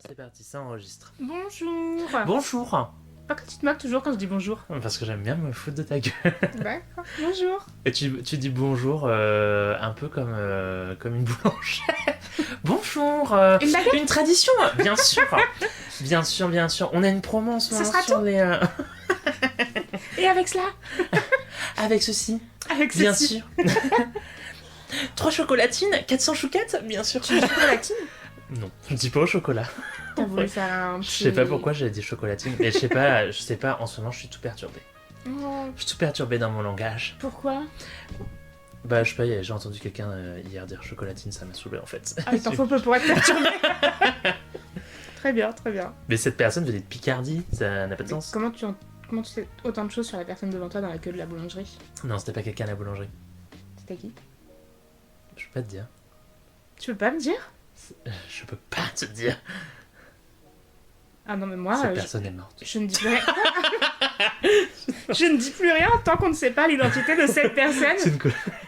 C'est parti, ça enregistre. Bonjour. Bonjour. Pourquoi tu te moques toujours quand je dis bonjour? Parce que j'aime bien me foutre de ta gueule. D'accord. Bonjour. Et tu dis bonjour un peu comme une boulangère. Bonjour. Une baguette? Une tradition, bien sûr. Bien sûr, bien sûr. On a une promo en ce moment sera sur tout les... Et avec cela? Avec ceci, Avec bien ceci. sûr. 3 chocolatines, 400 chouquettes, bien sûr. Tu veux chocolatine? Non, je dis pas au chocolat. T'as voulu faire un petit... Je sais pas pourquoi j'ai dit chocolatine, mais je sais pas, en ce moment je suis tout perturbé. Oh, Je suis tout perturbé dans mon langage. pourquoi? Bah, je sais pas, j'ai entendu quelqu'un hier dire chocolatine, ça m'a saoulé en fait. Ah, il t'en faut peu pour être perturbé. Très bien, très bien. Mais cette personne venait de Picardie, ça n'a pas de Mais sens. comment tu sais autant de choses sur la personne devant toi dans la queue de la boulangerie? Non, c'était pas quelqu'un à la boulangerie. C'était qui? Je peux pas te dire. Tu peux pas me dire? Je peux pas te dire. Ah non, mais moi, Cette personne est morte. je ne dis plus rien. Je ne dis plus rien tant qu'on ne sait pas l'identité de cette personne C'est une,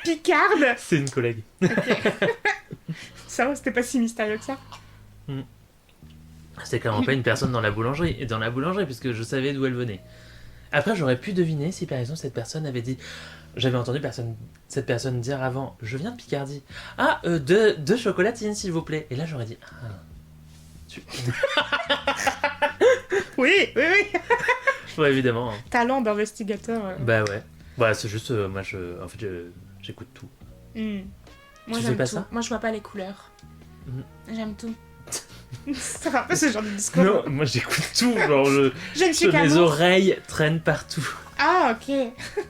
picarde. c'est une collègue. Ça va, c'était pas si mystérieux que ça. C'était clairement pas une personne dans la boulangerie, puisque je savais d'où elle venait. Après, j'aurais pu deviner si par exemple cette personne avait dit. J'avais entendu cette personne dire avant, je viens de Picardie. Ah, deux chocolatines s'il vous plaît. Et là j'aurais dit, ah. Oui, oui, oui. Ouais, évidemment. Hein. Talent d'investigateur. Bah ouais. Bah c'est juste, moi j'écoute tout. Moi, Tu j'aime fais pas tout. ça? Moi, je vois pas les couleurs. Mhm. J'aime tout. C'est un peu ce genre de discours. Non, moi j'écoute tout, genre Je ne suis mes qu'amour. oreilles traînent partout. Ah, ok.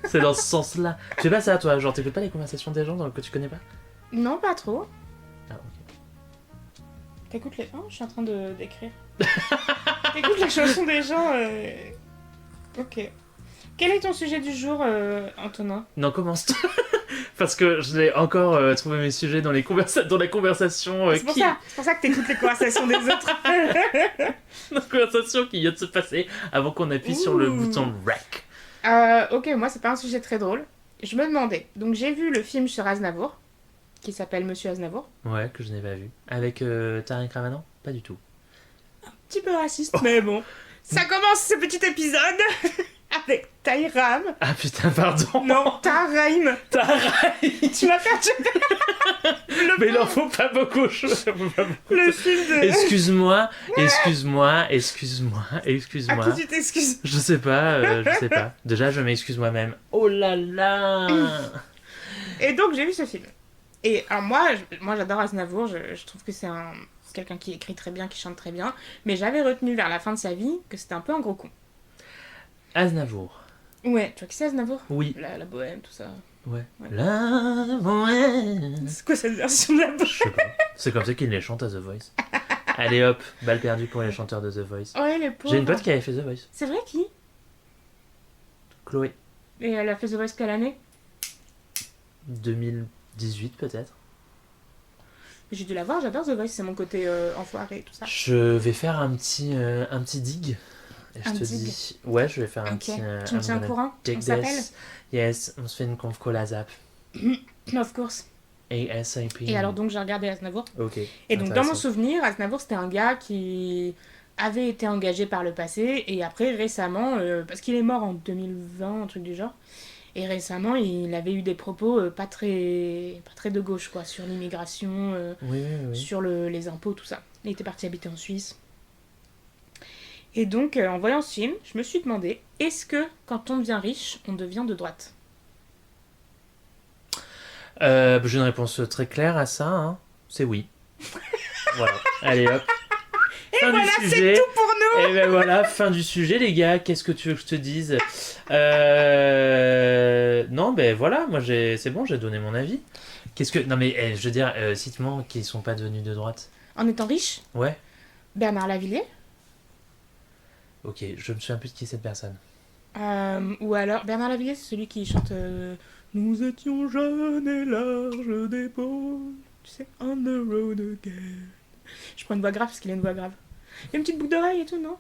C'est dans ce sens-là. Tu fais pas ça toi, genre t'écoutes pas les conversations des gens que tu connais pas? Non, pas trop. Ah ok. T'écoutes les... Oh, je suis en train d'écrire. T'écoutes les chansons des gens. Ok. Quel est ton sujet du jour, Antonin? Non, commence toi. Parce que je l'ai encore trouvé mes sujets dans la conversation C'est pour ça que t'écoutes les conversations des autres. la conversation qui vient de se passer avant qu'on appuie sur le bouton rec. Ok, moi, c'est pas un sujet très drôle. Je me demandais. Donc, j'ai vu le film sur Aznavour, qui s'appelle Monsieur Aznavour. Ouais, que je n'ai pas vu. Avec Tariq Ramadan? Pas du tout. Petit peu raciste, mais bon. Ça commence ce petit épisode avec Tahram. Ah putain, pardon. Non, Tahram. Tariq. Tu m'as perturbé. Mais il en faut pas beaucoup. Le film de... Excuse-moi. À qui tu t'excuses? Je sais pas. Déjà, je m'excuse moi-même. Oh là là. Et donc, j'ai vu ce film. Et alors, moi j'adore Aznavour. Je trouve que c'est quelqu'un qui écrit très bien, qui chante très bien. Mais j'avais retenu vers la fin de sa vie que c'était un peu un gros con. Aznavour. Ouais, tu vois qui c'est Aznavour? Oui. La bohème, tout ça. Ouais. Ouais. La bohème. C'est quoi cette version de la bohème? Je sais pas. C'est comme ça qu'ils les chantent à The Voice. Allez hop, balle perdue pour les chanteurs de The Voice. Ouais, les pauvres. J'ai une pote qui avait fait The Voice. C'est vrai, qui? Chloé. Et elle a fait The Voice quelle année? 2018 peut-être. J'ai dû la voir, j'adore The Voice, c'est mon côté enfoiré et tout ça. Je vais faire un petit dig. Et je Un te dig. dis. Ouais, je vais faire un Ok, petit. tu me tiens au gonna courant? dig On s'appelle? this. Yes, on se fait une conf call ASAP. Of course. ASAP. Et alors donc j'ai regardé Aznavour. Ok. Et donc dans mon intéressant. souvenir, Aznavour c'était un gars qui avait été engagé par le passé et après récemment, parce qu'il est mort en 2020, un truc du genre, et récemment il avait eu des propos pas très de gauche quoi, sur l'immigration, Oui. sur les impôts, tout ça. Il était parti habiter en Suisse. Et donc en voyant ce film, je me suis demandé, est-ce que quand on devient riche, on devient de droite? J'ai une réponse très claire à ça. Hein. C'est oui. Voilà. Allez hop. Et Fin voilà, du c'est sujet. tout pour nous! Et ben voilà, fin du sujet les gars, qu'est-ce que tu veux que je te dise? Non ben voilà, moi c'est bon, j'ai donné mon avis. Non mais je veux dire, cite-moi qui sont pas devenus de droite. En étant riche, Ouais, Bernard Lavilliers, ok, je me souviens plus de qui est cette personne. ou alors Bernard Lavilliers, c'est celui qui chante Nous étions jeunes et larges d'épaules, tu sais, on the road again. Je prends une voix grave parce qu'il a une voix grave. Il y a une petite boucle d'oreille et tout, non?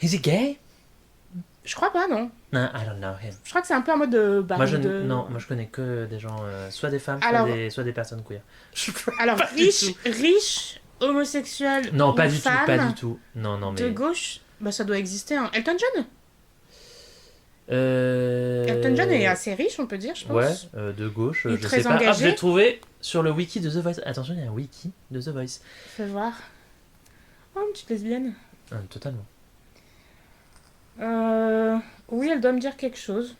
Is he gay? Je crois pas, non. Non, I don't know him. Je crois que c'est un peu en mode Moi de... moi je connais que des gens, soit des femmes, Alors- soit des personnes queer. Alors, Pas du riche homosexuel Non, ou pas du tout, femme pas du tout. Non, non, de mais... gauche, bah ça doit exister. Hein. Elton John Euh... Elton John est assez riche, on peut dire, je Ouais, pense. de gauche, Il est je très sais pas. Ah, je engagé. l'ai trouvé sur le wiki de The Voice. Attention, il y a un wiki de The Voice. Fais voir. Oh, une petite lesbienne. Totalement. Oui, elle doit me dire quelque chose.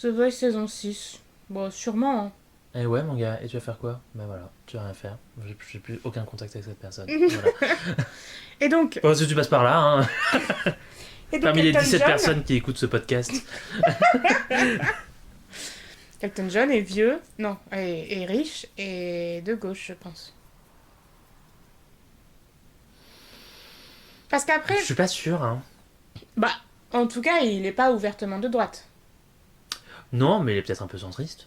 The Voice saison 6. Bon, sûrement. Hein. Eh ouais, mon gars, et tu vas faire quoi? Bah voilà, tu vas rien faire. J'ai plus aucun contact avec cette personne. Voilà. Et donc, Bon, si tu passes par là, hein. Parmi les Elton 17 John, personnes qui écoutent ce podcast. Elton John est vieux, non, est riche et de gauche, je pense. Parce qu'après, Je suis pas sûr, hein. bah, en tout cas, il est pas ouvertement de droite. Non, mais il est peut-être un peu centriste.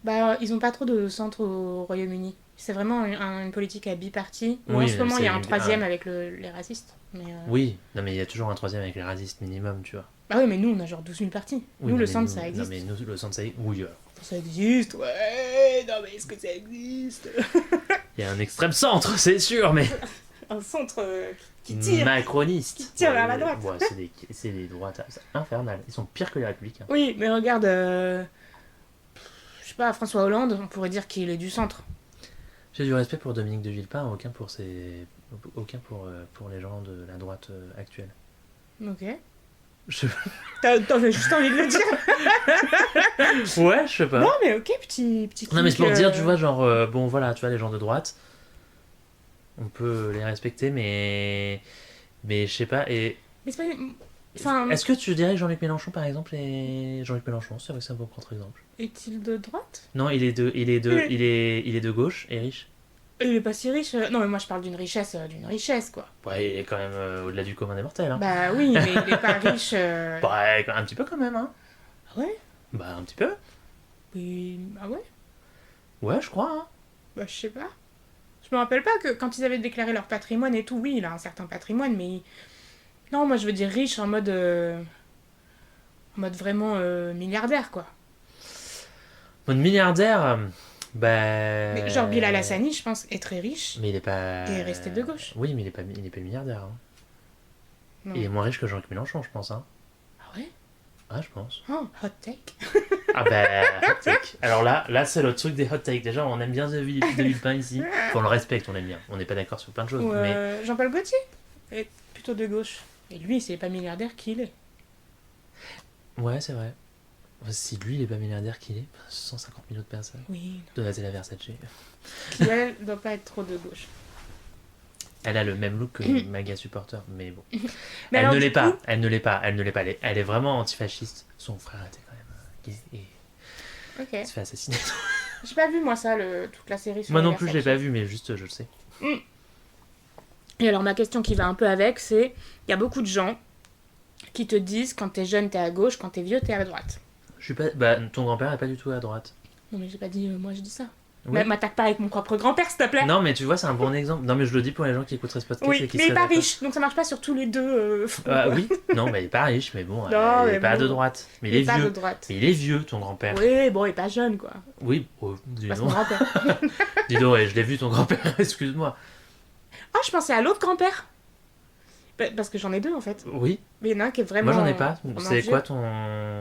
Bah, ils ont pas trop de centre au Royaume-Uni. C'est vraiment une politique à biparti. Bon, Oui, en ce moment, il y a c'est un troisième avec les racistes. Mais, Oui, non, mais il y a toujours un troisième avec les racistes minimum, tu vois. Bah oui, mais nous, on a genre 12 000 partis. Oui, nous, non, le mais centre, ça Non, existe. mais nous, le centre, ça... Oui, Ça existe, ouais. Non, mais est-ce que ça existe? il y a un extrême centre, c'est sûr, mais... Un centre qui tire. Macroniste. Qui tire vers la droite. Ouais, c'est des droites infernales. Ils sont pires que les républicains. Oui, mais regarde, je sais pas, François Hollande, on pourrait dire qu'il est du centre. J'ai du respect pour Dominique de Villepin, aucun pour les gens de la droite actuelle. Ok. Je... T'avais juste envie de le dire. Ouais, je sais pas. Non, mais ok, petit Non, mais c'est pour clic, dire, tu vois, genre, bon, voilà, tu vois, les gens de droite, on peut les respecter, mais je sais pas, et... Mais c'est pas... Enfin, Est-ce que tu dirais Jean-Luc Mélenchon, par exemple, et... Jean-Luc Mélenchon, c'est vrai que c'est un bon contre-exemple. est-il de droite? Non, il est de gauche et riche. Il est pas si riche. Non, mais moi je parle d'une richesse, quoi. Ouais, il est quand même au-delà du commun des mortels, hein. Bah oui, mais il est pas riche. Ouais, un petit peu quand même, hein. Ah ouais? Bah, un petit peu. Oui. Ah ouais? Ouais, je crois, hein. Bah je sais pas. Je me rappelle pas que quand ils avaient déclaré leur patrimoine et tout, oui, il a un certain patrimoine, mais... Non, moi je veux dire riche en mode... En mode vraiment milliardaire, quoi. Mode milliardaire, Mais genre Bilal Hassani, je pense, est très riche. Mais il est pas... Et est resté de gauche. Oui, mais il est pas milliardaire, hein. Non. Il est moins riche que Jean-Luc Mélenchon, je pense, hein. Ah ouais? Ah, je pense. Oh, hot take. Ah hot take. Alors là c'est le truc des hot takes. Déjà, on aime bien de Villepin ici. Enfin, on le respecte, on l'aime bien. On n'est pas d'accord sur plein de choses, Ou mais... Jean-Paul Gaultier est plutôt de gauche. Et lui, c'est pas milliardaire qu'il est. Ouais, c'est vrai. Si lui, il est pas milliardaire qu'il est, 150 000 autres personnes. Oui. Donatella Versace. Qui, elle, doit pas être trop de gauche. Elle a le même look que Maga Supporter, mais bon. Mais Elle alors, ne du l'est pas, coup- elle ne l'est pas, elle ne l'est pas. Elle est vraiment antifasciste. Son frère était quand même gay et Ok. il se fait assassiner. J'ai pas vu, moi, ça, toute la série sur Moi les non plus, je l'ai Versace. pas vu, mais juste, je le sais. Et alors, ma question qui va un peu avec, c'est... Il y a beaucoup de gens qui te disent, quand t'es jeune, t'es à gauche, quand t'es vieux, t'es à droite. Je suis pas... Bah, ton grand-père est pas du tout à droite. Non, mais j'ai pas dit... moi, je dis ça. Oui. Mais m'attaque pas avec mon propre grand-père, s'il te plaît. Non, mais tu vois, c'est un bon exemple. Non, mais je le dis pour les gens qui écouteraient ce podcast Oui, et qui mais il est seraient pas d'accord. riche, donc ça marche pas sur tous les deux. Oui, non, mais il est pas riche, mais bon, Non, il mais est pas bon. de droite. Mais Il est pas de droite. Mais il est vieux, ton grand-père. Oui, bon, il est pas jeune, quoi. Oui, oh, dis Pas son donc. grand-père. Dis donc, ouais, je l'ai vu, ton grand-père, excuse-moi. Ah, je pensais à l'autre grand-père. Parce que j'en ai deux, en fait. Oui, Mais il y en a un qui est vraiment... moi j'en ai pas. vraiment C'est vieux. quoi ton...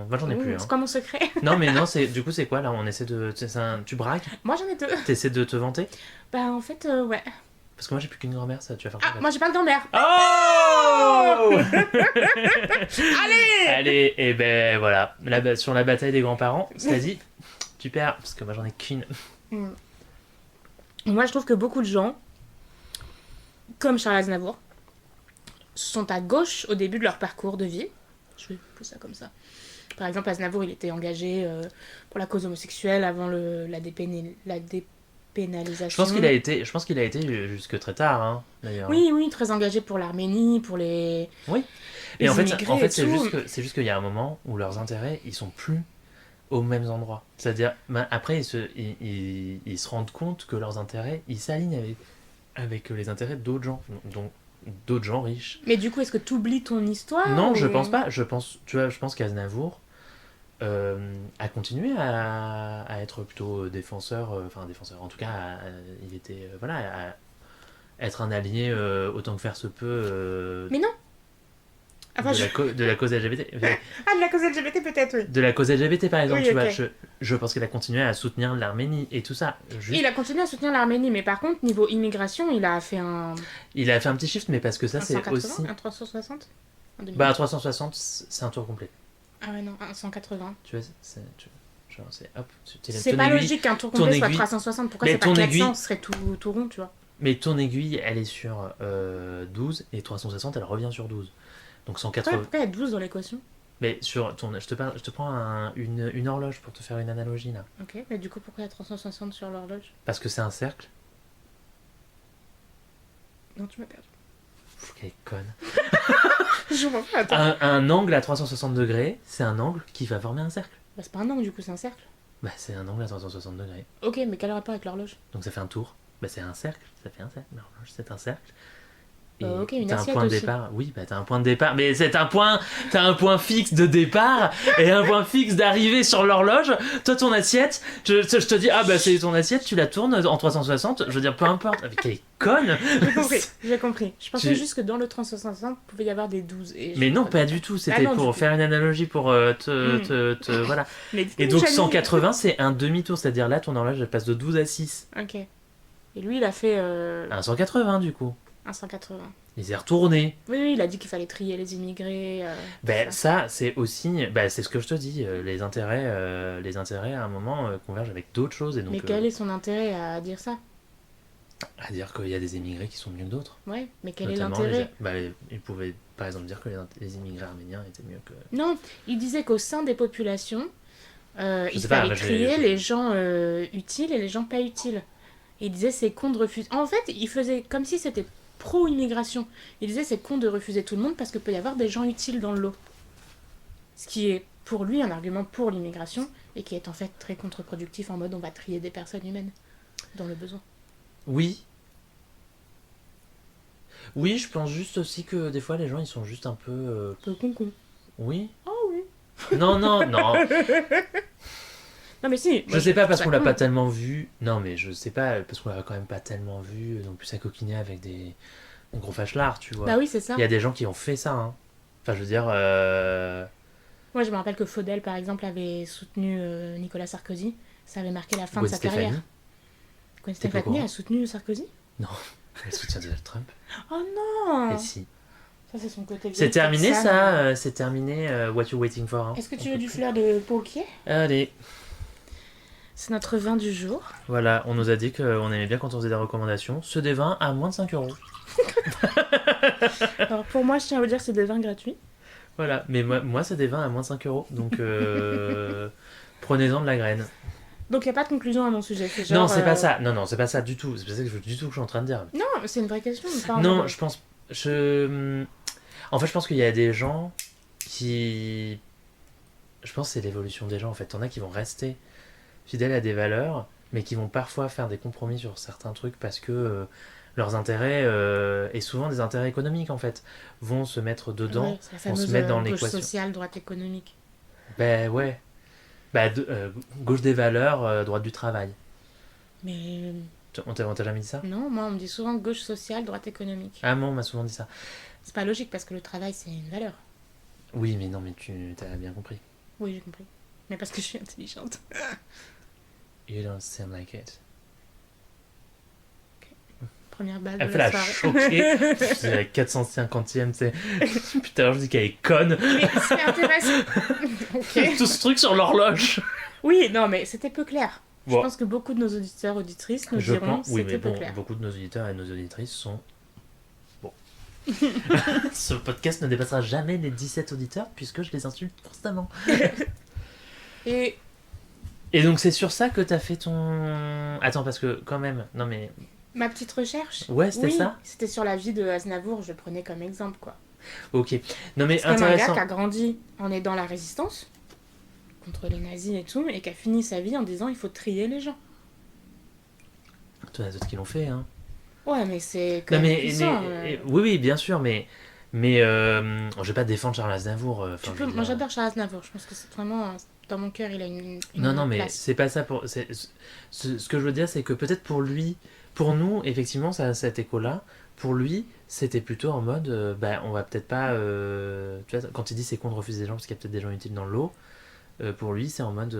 Moi j'en ai plus. Hein. C'est quoi mon secret? Non, mais non, du coup, c'est quoi là? On essaie de. Tu braques? Moi, j'en ai deux. T'essaies de te vanter? Bah, en fait, ouais. Parce que moi j'ai plus qu'une grand-mère, ça, tu vas faire Ah, quoi? moi, j'ai pas de grand-mère. Oh Allez. Allez, et ben voilà. Sur la bataille des grands-parents, c'est dit, tu perds, parce que moi j'en ai qu'une. Moi, je trouve que beaucoup de gens, comme Charles Aznavour, sont à gauche au début de leur parcours de vie. Je vais poser ça comme ça. Par exemple, Aznavour, il était engagé pour la cause homosexuelle avant la dépénalisation. Je pense qu'il a été jusque très tard, hein, d'ailleurs. Oui, oui, très engagé pour l'Arménie, pour les... Oui. les Et en immigrés fait et c'est tout. juste qu'il y a un moment où leurs intérêts, ils sont plus aux mêmes endroits. C'est-à-dire, après, ils se rendent compte que leurs intérêts, ils s'alignent avec les intérêts d'autres gens. Donc, d'autres gens riches. Mais du coup, est-ce que tu oublies ton histoire Non, ou... je pense pas. Je pense qu'Aznavour, a continué à être plutôt défenseur, enfin défenseur, en tout cas, il était, voilà, à être un allié autant que faire se peut Mais non. Enfin, de la cause LGBT. Ah, de la cause LGBT peut-être, oui. De la cause LGBT par exemple, Oui, tu ok. vois, je pense qu'il a continué à soutenir l'Arménie et tout ça. Il a continué à soutenir l'Arménie, mais par contre, niveau immigration, il a fait Il a fait un petit shift, mais parce que ça un c'est 180, aussi... un 360 un 2000. Bah 360, c'est un tour complet. Ah ouais, non, un 180. Tu vois, genre c'est hop, C'est pas logique qu'un tour complet soit 360. Pourquoi mais c'est pas ton 400, aiguille... ce serait tout rond, tu vois. Mais ton aiguille, elle est sur 12 et 360, elle revient sur 12. Donc 180. Pourquoi il y a 12 dans l'équation? Mais sur ton, je te prends une horloge pour te faire une analogie là. Ok, mais du coup, pourquoi il y a 360 sur l'horloge? Parce que c'est un cercle. Non, tu m'as perdu. Quelle conne. Je vois pas, attends. Un angle à 360 degrés, c'est un angle qui va former un cercle. Bah, c'est pas un angle, du coup, c'est un cercle. Bah c'est un angle à 360 degrés. Ok, mais quel rapport avec l'horloge? Donc ça fait un tour. Bah c'est un cercle, ça fait un cercle. L'horloge c'est un cercle. Et Ok, une t'as un assiette point de aussi. départ. Oui, bah t'as un point de départ. Mais c'est un point. T'as un point fixe de départ et un point fixe d'arrivée sur l'horloge. Toi, ton assiette, je te dis, ah bah c'est ton assiette, tu la tournes en 360. Je veux dire, peu importe. Mais quelle conne. J'ai compris. Je pensais Tu- juste que dans le 360, il pouvait y avoir des 12. Mais non, pas du tout. C'était Ah non, du pour coup. faire une analogie pour voilà. Mais Et donc 180, c'est un demi-tour. C'est-à-dire là, ton horloge, elle passe de 12 à 6. Ok. Et lui, il a fait Un 180 du coup. un 180. Il s'est retourné. Oui, il a dit qu'il fallait trier les immigrés. Ben, tout ça. ça, c'est aussi, ben, c'est ce que je te dis, les intérêts à un moment convergent avec d'autres choses et donc Mais quel est son intérêt à dire ça? à dire qu'il y a des immigrés qui sont mieux que d'autres. Ouais, mais quel est Notamment l'intérêt? il pouvait par exemple dire que les immigrés arméniens étaient mieux que. Non, il disait qu'au sein des populations, il sais pas, fallait moi, trier les gens utiles et les gens pas utiles. Et il disait c'est con de refuser. En fait, il faisait comme si c'était pro-immigration. Il disait c'est con de refuser tout le monde parce qu'il peut y avoir des gens utiles dans le lot. Ce qui est pour lui un argument pour l'immigration et qui est en fait très contre-productif en mode on va trier des personnes humaines dans le besoin. Oui. Oui, je pense juste aussi que des fois les gens ils sont juste un peu. Un peu con. Oui. Oh oui. Non, non, non. Non mais si. Je sais pas parce ça qu'on l'a con. pas tellement vu. Non, mais je sais pas parce qu'on l'a quand même pas tellement vu non plus à coquiner avec des gros fâchelards, tu vois. Bah oui, c'est ça. Il y a des gens qui ont fait ça, hein. Enfin, je veux dire. Moi, je me rappelle que Faudel, par exemple, avait soutenu Nicolas Sarkozy. Ça avait marqué la fin Gwen de sa Stefani. carrière. Gwen T'es pas au Stefani courant a soutenu Sarkozy? Elle soutient Donald Trump. Oh non! Et si. Ça, c'est son côté C'est vieille terminé Texane. ça, c'est terminé What You Waiting For. Hein. Est-ce que tu veux du fleur de Pauquier? Allez, C'est notre vin du jour. voilà, on nous a dit qu'on aimait bien quand on faisait des recommandations. Ce des vins à moins de 5 euros. Alors, pour moi, je tiens à vous dire que c'est des vins gratuits. Voilà, mais moi c'est des vins à moins de 5 euros. Donc prenez-en de la graine. Donc, il n'y a pas de conclusion à mon sujet. C'est Non, genre, c'est pas ça. Non, c'est pas ça du tout. C'est pas ça du tout que je suis en train de dire. Non, c'est une vraie question. Pas en Non, mode- je pense. En fait, je pense qu'il y a des gens qui. Je pense que c'est l'évolution des gens en fait. T'en as qui vont rester fidèles à des valeurs, mais qui vont parfois faire des compromis sur certains trucs parce que leurs intérêts, et souvent des intérêts économiques en fait, vont se mettre dedans, Ouais, c'est la vont se fameuse mettre dans gauche l'équation. sociale, droite économique. Ben ouais. Bah, gauche des valeurs, droite du travail. Mais On t'a jamais dit ça? non, moi, on me dit souvent gauche sociale, droite économique. Ah non, on m'a souvent dit ça. C'est pas logique parce que le travail, c'est une valeur. Oui, mais non, mais tu t'as bien compris. Oui, j'ai compris. Mais parce que je suis intelligente. You don't seem like it. Première balle Elle de fait la la soirée. choquée. C'est la 450e, c'est. Putain, alors je dis qu'elle est conne. Mais c'est intéressant. Ok. Tout ce truc sur l'horloge. Oui, non, mais c'était peu clair. Je Bon. pense que beaucoup de nos auditeurs, auditrices nous Je diront pense, oui, c'était mais peu bon, clair. beaucoup de nos auditeurs et nos auditrices sont. Bon. Ce podcast ne dépassera jamais les 17 auditeurs puisque je les insulte constamment. Et Et donc c'est sur ça que t'as fait ton. Attends, parce que quand même. Non mais. ma petite recherche, Ouais, c'était oui, ça? c'était sur la vie de Aznavour, je le prenais comme exemple, quoi. Ok. Non mais C'est comme un gars intéressant. qui a grandi en aidant la résistance contre les nazis et tout, et qui a fini sa vie en disant il faut trier les gens. Toi, il y en a d'autres qui l'ont fait, hein. Ouais, mais c'est quand Non même mais, puissant. oui, oui, bien sûr, mais je vais pas défendre Charles Aznavour. Tu peux... Moi j'adore Charles Aznavour, je pense que c'est vraiment dans mon cœur, il a une Non, mais place. c'est pas ça pour. Ce que je veux dire, c'est que peut-être pour lui, pour nous, effectivement, ça a cet écho-là. Pour lui, c'était plutôt en mode, bah, on va peut-être pas. Tu vois, quand il dit c'est con de refuser des gens parce qu'il y a peut-être des gens utiles dans le lot, pour lui, c'est en mode.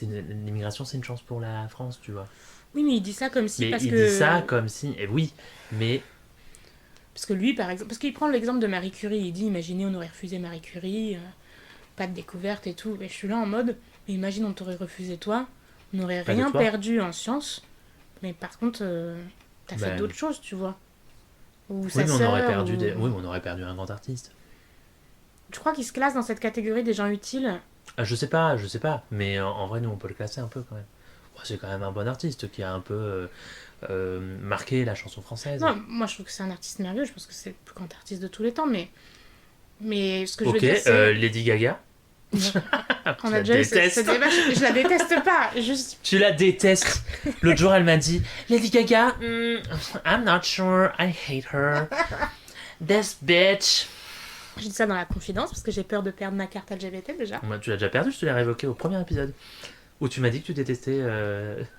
L'immigration, c'est une chance pour la France, tu vois. Oui, mais il dit ça comme si, Mais il dit ça comme si. Et oui, mais. Parce que lui, par exemple, parce qu'il prend l'exemple de Marie Curie, il dit, imaginez, on aurait refusé Marie Curie, pas de découverte et tout. Et je suis là en mode, mais imagine, on t'aurait refusé toi, on n'aurait Pas de rien toi. perdu en sciences, mais par contre, t'as fait Ben, d'autres choses, tu vois. Ou Oui, sa mais on aurait sœur, perdu ou... oui, mais on aurait perdu un grand artiste. Je crois qu'il se classe dans cette catégorie des gens utiles. Ah, je sais pas. Mais en vrai, nous, on peut le classer un peu quand même. Bon, c'est quand même un bon artiste qui a un peu marqué la chanson française. Non, moi je trouve que c'est un artiste merveilleux, je pense que c'est le plus grand artiste de tous les temps, mais ce que je veux Ok, dire, c'est... Lady Gaga. Non. On a Tu déjà la eu ce détestes. débat, je la déteste pas, juste... Tu la détestes. L'autre jour, elle m'a dit Lady Gaga, I'm not sure, I hate her. This bitch. Je dis ça dans la confidence, parce que j'ai peur de perdre ma carte LGBT déjà. Moi, tu l'as déjà perdu, je te l'ai révoqué au premier épisode. Où tu m'as dit que tu détestais.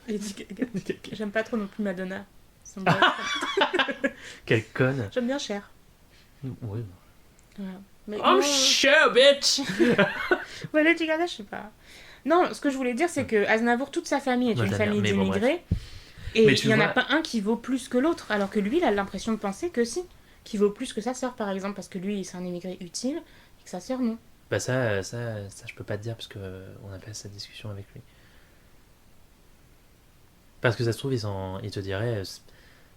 Lady Gaga. J'aime pas trop non plus Madonna. Ça me Quelle conne. J'aime bien Cher. Oui. Voilà. Mais I'm non, sure, bitch. ouais, Lady Gaga, je sais pas. Non, ce que je voulais dire, c'est que Aznavour, toute sa famille est Moi, je une l'aime famille bien, mais bon, d'immigrés. Et Mais il tu y en a vois- pas un qui vaut plus que l'autre. Alors que lui, il a l'impression de penser que si. Qui vaut plus que sa sœur, par exemple. Parce que lui, c'est un immigré utile. Et que sa sœur, non. Bah ça, je peux pas te dire parce que on a pas cette discussion avec lui. Parce que ça se trouve, il te dirait,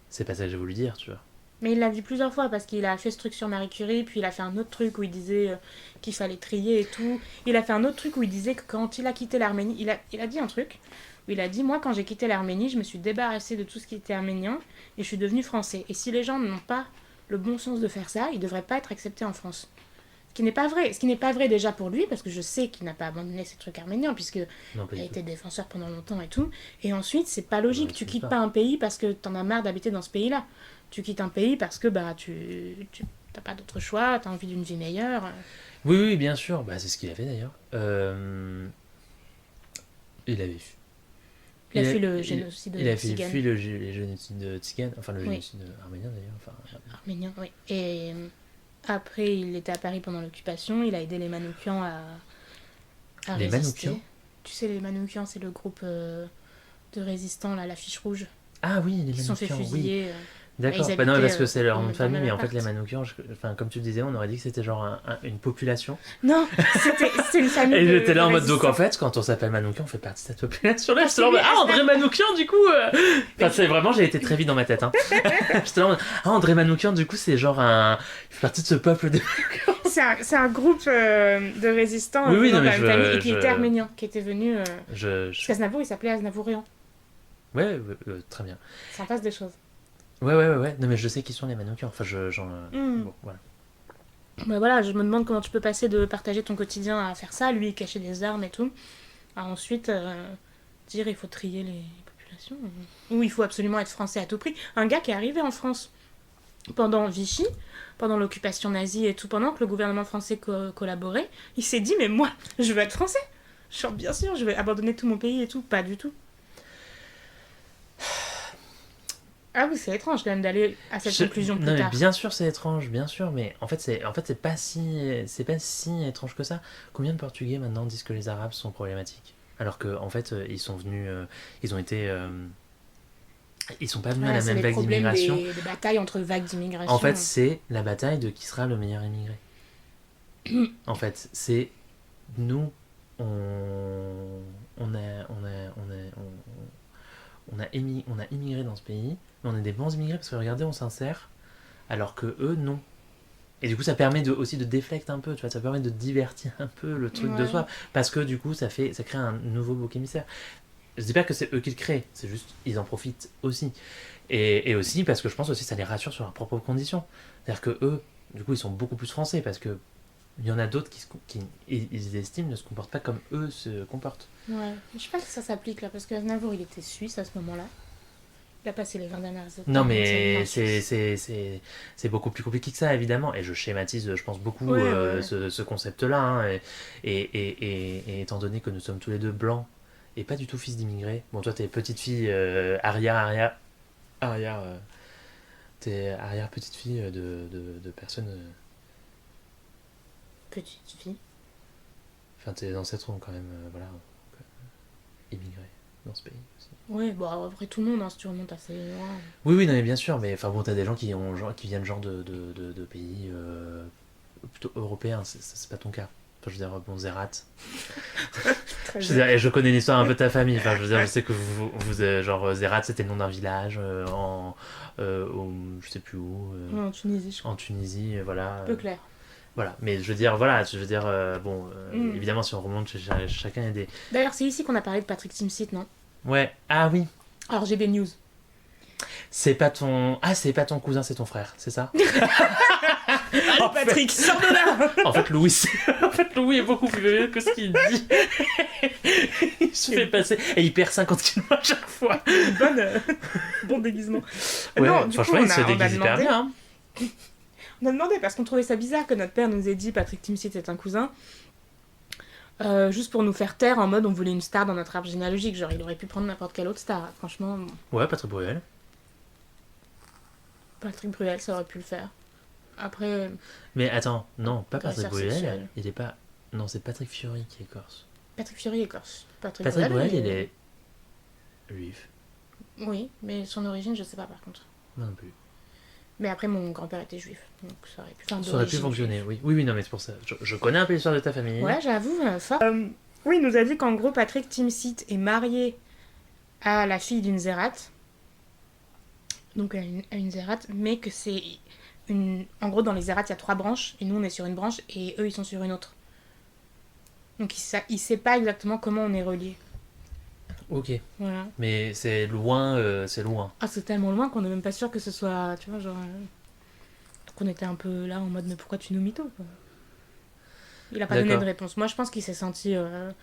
c'est pas ça que j'ai voulu dire, tu vois. Mais il l'a dit plusieurs fois parce qu'il a fait ce truc sur Marie Curie, puis il a fait un autre truc où il disait qu'il fallait trier et tout. Il a fait un autre truc où il disait que quand il a quitté l'Arménie, il a dit un truc où il a dit moi quand j'ai quitté l'Arménie, je me suis débarrassé de tout ce qui était arménien et je suis devenu français. Et si les gens n'ont pas le bon sens de faire ça, ils devraient pas être acceptés en France. Ce qui n'est pas vrai. Ce qui n'est pas vrai déjà pour lui parce que je sais qu'il n'a pas abandonné ces trucs arméniens puisque Non, pas il a du tout. été défenseur pendant longtemps et tout. Et ensuite, c'est pas logique. Ouais, Tu je quittes pas. pas un pays parce que t'en as marre d'habiter dans ce pays-là. Tu quittes un pays parce que bah tu t'as pas d'autre choix, t'as envie d'une vie meilleure. Oui, oui, bien sûr. Bah, c'est ce qu'il a fait d'ailleurs. Il avait fui. Il a fui il- le génocide Il a fait tzigane. fui le génocide tzigane, enfin le Oui. génocide arménien d'ailleurs. Enfin, Arménien, oui. Et après, il était à Paris pendant l'occupation. Il a aidé les Manoukians à Les résister. Manoukians Tu sais, les Manoukians, c'est le groupe de résistants, là, l'affiche rouge, Ah oui, les qui se sont fait Manoukians, oui. fusiller. D'accord. Ils Bah non, habitaient, parce que c'est leur nom de dans famille, le mais même en fait, appart. les Manoukians, enfin, comme tu disais, on aurait dit que c'était genre une population. Non, c'est une famille Et de j'étais là en mode, donc en résistants. fait, quand on s'appelle Manoukian, on fait partie de cette population-là. Ah, J'étais là en mode, c'est ah, lui, André Manoukian, du coup. Enfin, c'est vraiment, j'ai été très vite dans ma tête. Hein. J'étais là en mode, ah, André Manoukian, du coup, c'est genre un. Il fait partie de ce peuple de. C'est un groupe de résistants Oui, oui, venant non, de mais la même famille et qui je- était arménien, qui était venu... Je. Parce qu'Aznavour, il s'appelait Aznavourian. Ouais, très bien. Ça en passe des choses. Ouais. Non, mais je sais qui sont les Manoukians. Enfin, Mm. bon, voilà. Mais voilà, je me demande comment tu peux passer de partager ton quotidien à faire ça, lui cacher des armes et tout, à ensuite dire il faut trier les populations, ou il faut absolument être français à tout prix. Un gars qui est arrivé en France pendant Vichy, pendant l'occupation nazie et tout, pendant que le gouvernement français collaborait, il s'est dit mais moi, je veux être français. Genre bien sûr, je vais abandonner tout mon pays et tout, pas du tout. Ah oui, c'est étrange quand même d'aller à cette conclusion plus Non, mais tard. bien sûr, c'est étrange, bien sûr, mais en fait, c'est pas si étrange que ça. Combien de Portugais maintenant disent que les Arabes sont problématiques? Alors que, en fait, ils sont venus, ils ont été, ils sont pas venus à Ouais, la c'est même les vague problèmes d'immigration. des batailles entre vagues d'immigration. En fait, c'est la bataille de qui sera le meilleur immigré. En fait, c'est nous, on a immigré dans ce pays, mais on est des bons immigrés parce que regardez, on s'insère, alors que eux, non. Et du coup, ça permet aussi de déflecter un peu, tu vois, ça permet de divertir un peu le truc de Ouais. soi, parce que du coup, ça crée un nouveau bouc émissaire. Je dis pas que c'est eux qui le créent, c'est juste ils en profitent aussi. Et aussi parce que je pense aussi que ça les rassure sur leurs propres conditions. C'est-à-dire que eux, du coup, ils sont beaucoup plus français parce que il y en a d'autres ils estiment ne se comportent pas comme eux se comportent. Ouais. Je sais pas si ça s'applique là, parce que Aznavour il était suisse à ce moment-là. Il a passé les 20 dernières années. Non, mais c'est beaucoup plus compliqué que ça, évidemment. Et je schématise, je pense, beaucoup Ouais. ce concept-là. Hein, et étant donné que nous sommes tous les deux blancs et pas du tout fils d'immigrés. Bon, toi, t'es petite fille arrière. T'es arrière petite fille de personnes. Petite fille. Enfin, tes ancêtres ont quand même, voilà, immigrés dans ce pays aussi. Ouais, bon, après tout le monde, hein, si tu remontes assez loin. Oui, oui, non, mais bien sûr, mais enfin bon, t'as des gens qui viennent genre de pays plutôt européens, c'est pas ton cas. Enfin, je veux dire, bon, Zerat. Très Je veux bien. dire, et je connais l'histoire un peu de ta famille. Enfin, je veux dire, je sais que genre, Zerat, c'était le nom d'un village je sais plus où, Ouais, en Tunisie, je crois. en Tunisie, voilà. Peu clair. Voilà. Mais je veux dire, voilà, je veux dire, bon, Mm. évidemment, si on remonte chez chacun, il y a des. D'ailleurs, c'est ici qu'on a parlé de Patrick Timsit, non? Ouais, ah oui, Alors, j'ai des news. c'est pas ton. Ah, c'est pas ton cousin, c'est ton frère, c'est ça? Allez, Patrick, sors de là. En fait, Louis est beaucoup plus vieux que ce qu'il dit. Il se fait passer et il perd 50 kilos à chaque fois. Bon déguisement. Ouais, Non, du coup, franchement, il se on a déguise hyper demandé. bien. Hein. On a demandé parce qu'on trouvait ça bizarre que notre père nous ait dit Patrick Timsit est un cousin. Juste pour nous faire taire en mode on voulait une star dans notre arbre généalogique. Genre, il aurait pu prendre n'importe quelle autre star. Franchement, Ouais, Patrick Bruel. Patrick Bruel, ça aurait pu le faire. Après, Mais attends, non, pas Patrick agresseur Bruel. sexuel. Il est pas. Non, c'est Patrick Fiori qui est corse. Patrick Fiori est corse. Patrick Bruel, il est juif. Oui, mais son origine, je sais pas par contre. Moi non plus. Mais après, mon grand-père était juif. Donc ça aurait pu, enfin, Ça aurait pu d'origine fonctionner, juive. oui. Oui, oui, non, mais c'est pour ça. Je connais un peu l'histoire de ta famille. Ouais, j'avoue, fort. Oui, il nous a dit qu'en gros, Patrick Timsit est marié à la fille d'une Zerat. Donc à une Zerat, mais que c'est une. En gros, dans les Zerats, il y a 3 branches, et nous, on est sur une branche, et eux, ils sont sur une autre. Donc il sait pas exactement comment on est reliés. Ok. Voilà. Mais c'est loin, c'est loin. Ah, c'est tellement loin qu'on est même pas sûr que ce soit. Tu vois, genre. Donc on était un peu là en mode, mais pourquoi tu nous mythos, quoi. Il a pas donné de D'accord. réponse. Moi, je pense qu'il s'est senti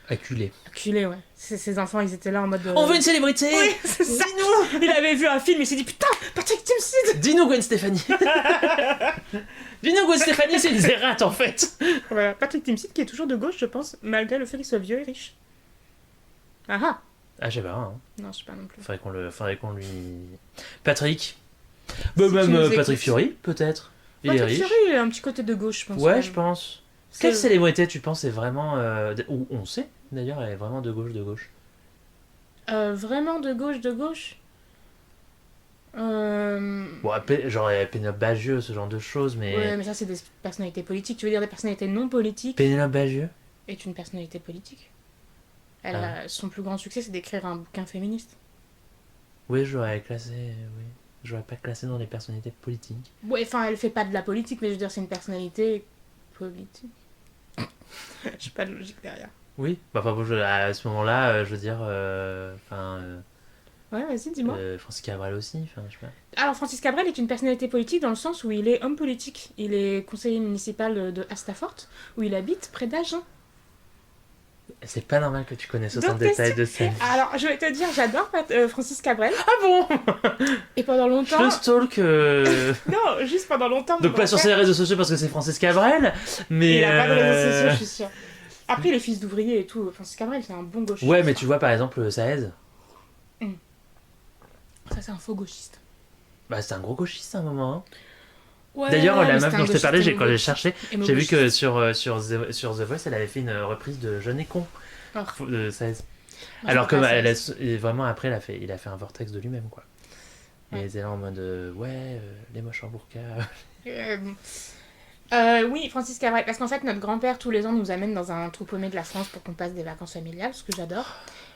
Acculé. acculé, ouais. Ses enfants, ils étaient là en mode. On veut une célébrité. Oui, c'est ça. Dis-nous. Il avait vu un film, il s'est dit putain, Patrick Timsit. Dis-nous Gwen Stefani. Dis-nous Gwen Stefani, c'est une zérate en fait. Voilà, Patrick Timsit qui est toujours de gauche, je pense, malgré le fait qu'il soit vieux et riche. Ah ah. Ah, je sais pas. Hein. Non, je sais pas non plus. Faudrait qu'on lui. Patrick. Bah, Si même tu nous Patrick écoutes. Fiori, peut-être. Il est Patrick riche. Fiori, il a un petit côté de gauche, je pense. Ouais, je pense. Quelle C'est- célébrité tu penses est vraiment. Ou on sait d'ailleurs, elle est vraiment de gauche, de gauche. Vraiment de gauche, de gauche. Bon, genre Pénélope Bagieux, ce genre de choses, mais. Ouais, mais ça, c'est des personnalités politiques. Tu veux dire des personnalités non politiques Pénélope Bagieux. est une personnalité politique. Ah. Son plus grand succès, c'est d'écrire un bouquin féministe. Oui, j'aurais classé. Oui. J'aurais pas classé dans les personnalités politiques. Ouais, enfin, elle fait pas de la politique, mais je veux dire, c'est une personnalité politique. J'ai pas de logique derrière. Oui. Bah, enfin, bon, à ce moment-là, je veux dire. Enfin. Ouais, vas-y, dis-moi. Francis Cabrel aussi, enfin, je sais pas. Alors, Francis Cabrel est une personnalité politique dans le sens où il est homme politique. Il est conseiller municipal de Astafort, où il habite près d'Agen. C'est pas normal que tu connaisses autant Donc, de détails de sa vie. Alors, je vais te dire, j'adore Francis Cabrel. Ah bon. Et pendant Je longtemps. le stalk. Non, juste pendant longtemps. mon Donc pas sur grand-père, ses réseaux sociaux parce que c'est Francis Cabrel, mais. Il a pas de réseaux sociaux, je suis sûre. Après, les fils d'ouvriers et tout, Francis Cabrel, c'est un bon gauchiste. Ouais, mais tu vois par exemple, ça aide. Ça, c'est un faux gauchiste. Bah, c'est un gros gauchiste à un moment. Hein. Ouais, D'ailleurs, la mais meuf c'est dont un je t'ai parlé, gauchiste quand j'ai cherché, émo j'ai vu que gauchiste. sur The Voice, elle avait fait une reprise de Jeune et con Ah. de 16. Moi, Alors je que peux pas, elle ça. et vraiment après, il a fait un vortex de lui-même, quoi. Et Ouais. elle était là en mode ouais, les moches en burqa. Oui, Francis Cabrel. Parce qu'en fait, notre grand-père, tous les ans, nous amène dans un trou paumé de la France pour qu'on passe des vacances familiales, ce que j'adore.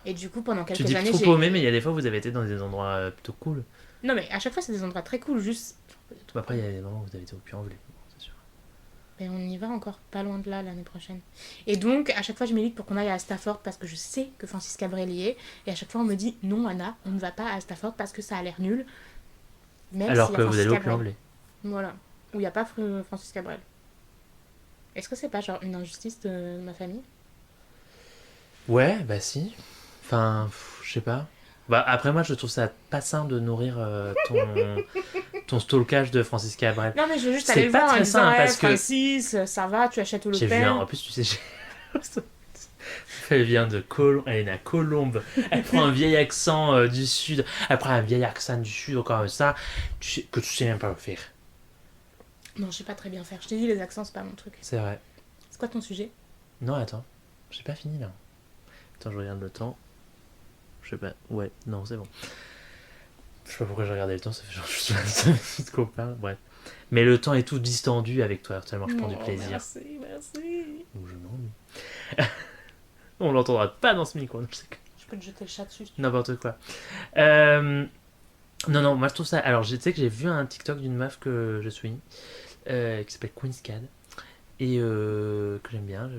Et du coup, pendant Tu quelques dis années, trop j'ai. paumé, mais il y a des fois où vous avez été dans des endroits plutôt cool. Non, mais à chaque fois, c'est des endroits très cool, juste. Bah, après, il y a des moments où vous avez été au Puy-en-Velay, bon, c'est sûr. Mais on y va encore pas loin de là l'année prochaine. Et donc, à chaque fois, je milite pour qu'on aille à Stafford parce que je sais que Francis Cabrel y est. Et à chaque fois, on me dit non, Anna, on ne va pas à Stafford parce que ça a l'air nul. Même Alors s'il y a que vous Francis allez au Cabrel. Puy-en-Velay. Voilà. Où il n'y a pas Francis Cabrel. Est-ce que c'est pas genre une injustice de ma famille? Ouais, bah si. Enfin, je sais pas. Bah, après, moi, je trouve ça pas sain de nourrir ton stalkage de Francis Cabrel. Non, mais je veux juste C'est aller le pas voir en très disant, sain, hey, parce que Francis, ça va, tu achètes au Le j'ai vu Pen. en plus, tu sais, elle vient de elle est née à Colombe, elle prend un vieil accent du sud, elle prend un vieil accent du sud, encore ça, que tu sais même pas faire. Non, je sais pas très bien faire. Je t'ai dit, les accents, c'est pas mon truc. C'est vrai. C'est quoi ton sujet? Non, attends, j'ai pas fini là. Attends, je regarde le temps. Je sais pas, ouais, non, c'est bon. Je sais pas pourquoi j'ai regardé le temps, ça fait genre juste 5 minutes qu'on parle, bref. Mais le temps est tout distendu avec toi, tellement je prends du plaisir. Merci, merci. Ou je m'ennuie. On l'entendra pas dans ce micro, je sais que Je peux te jeter le chat dessus. n'importe quoi. Non, non, moi je trouve ça. Alors, tu sais que j'ai vu un TikTok d'une meuf que je suis, qui s'appelle Queenscad, et que j'aime bien.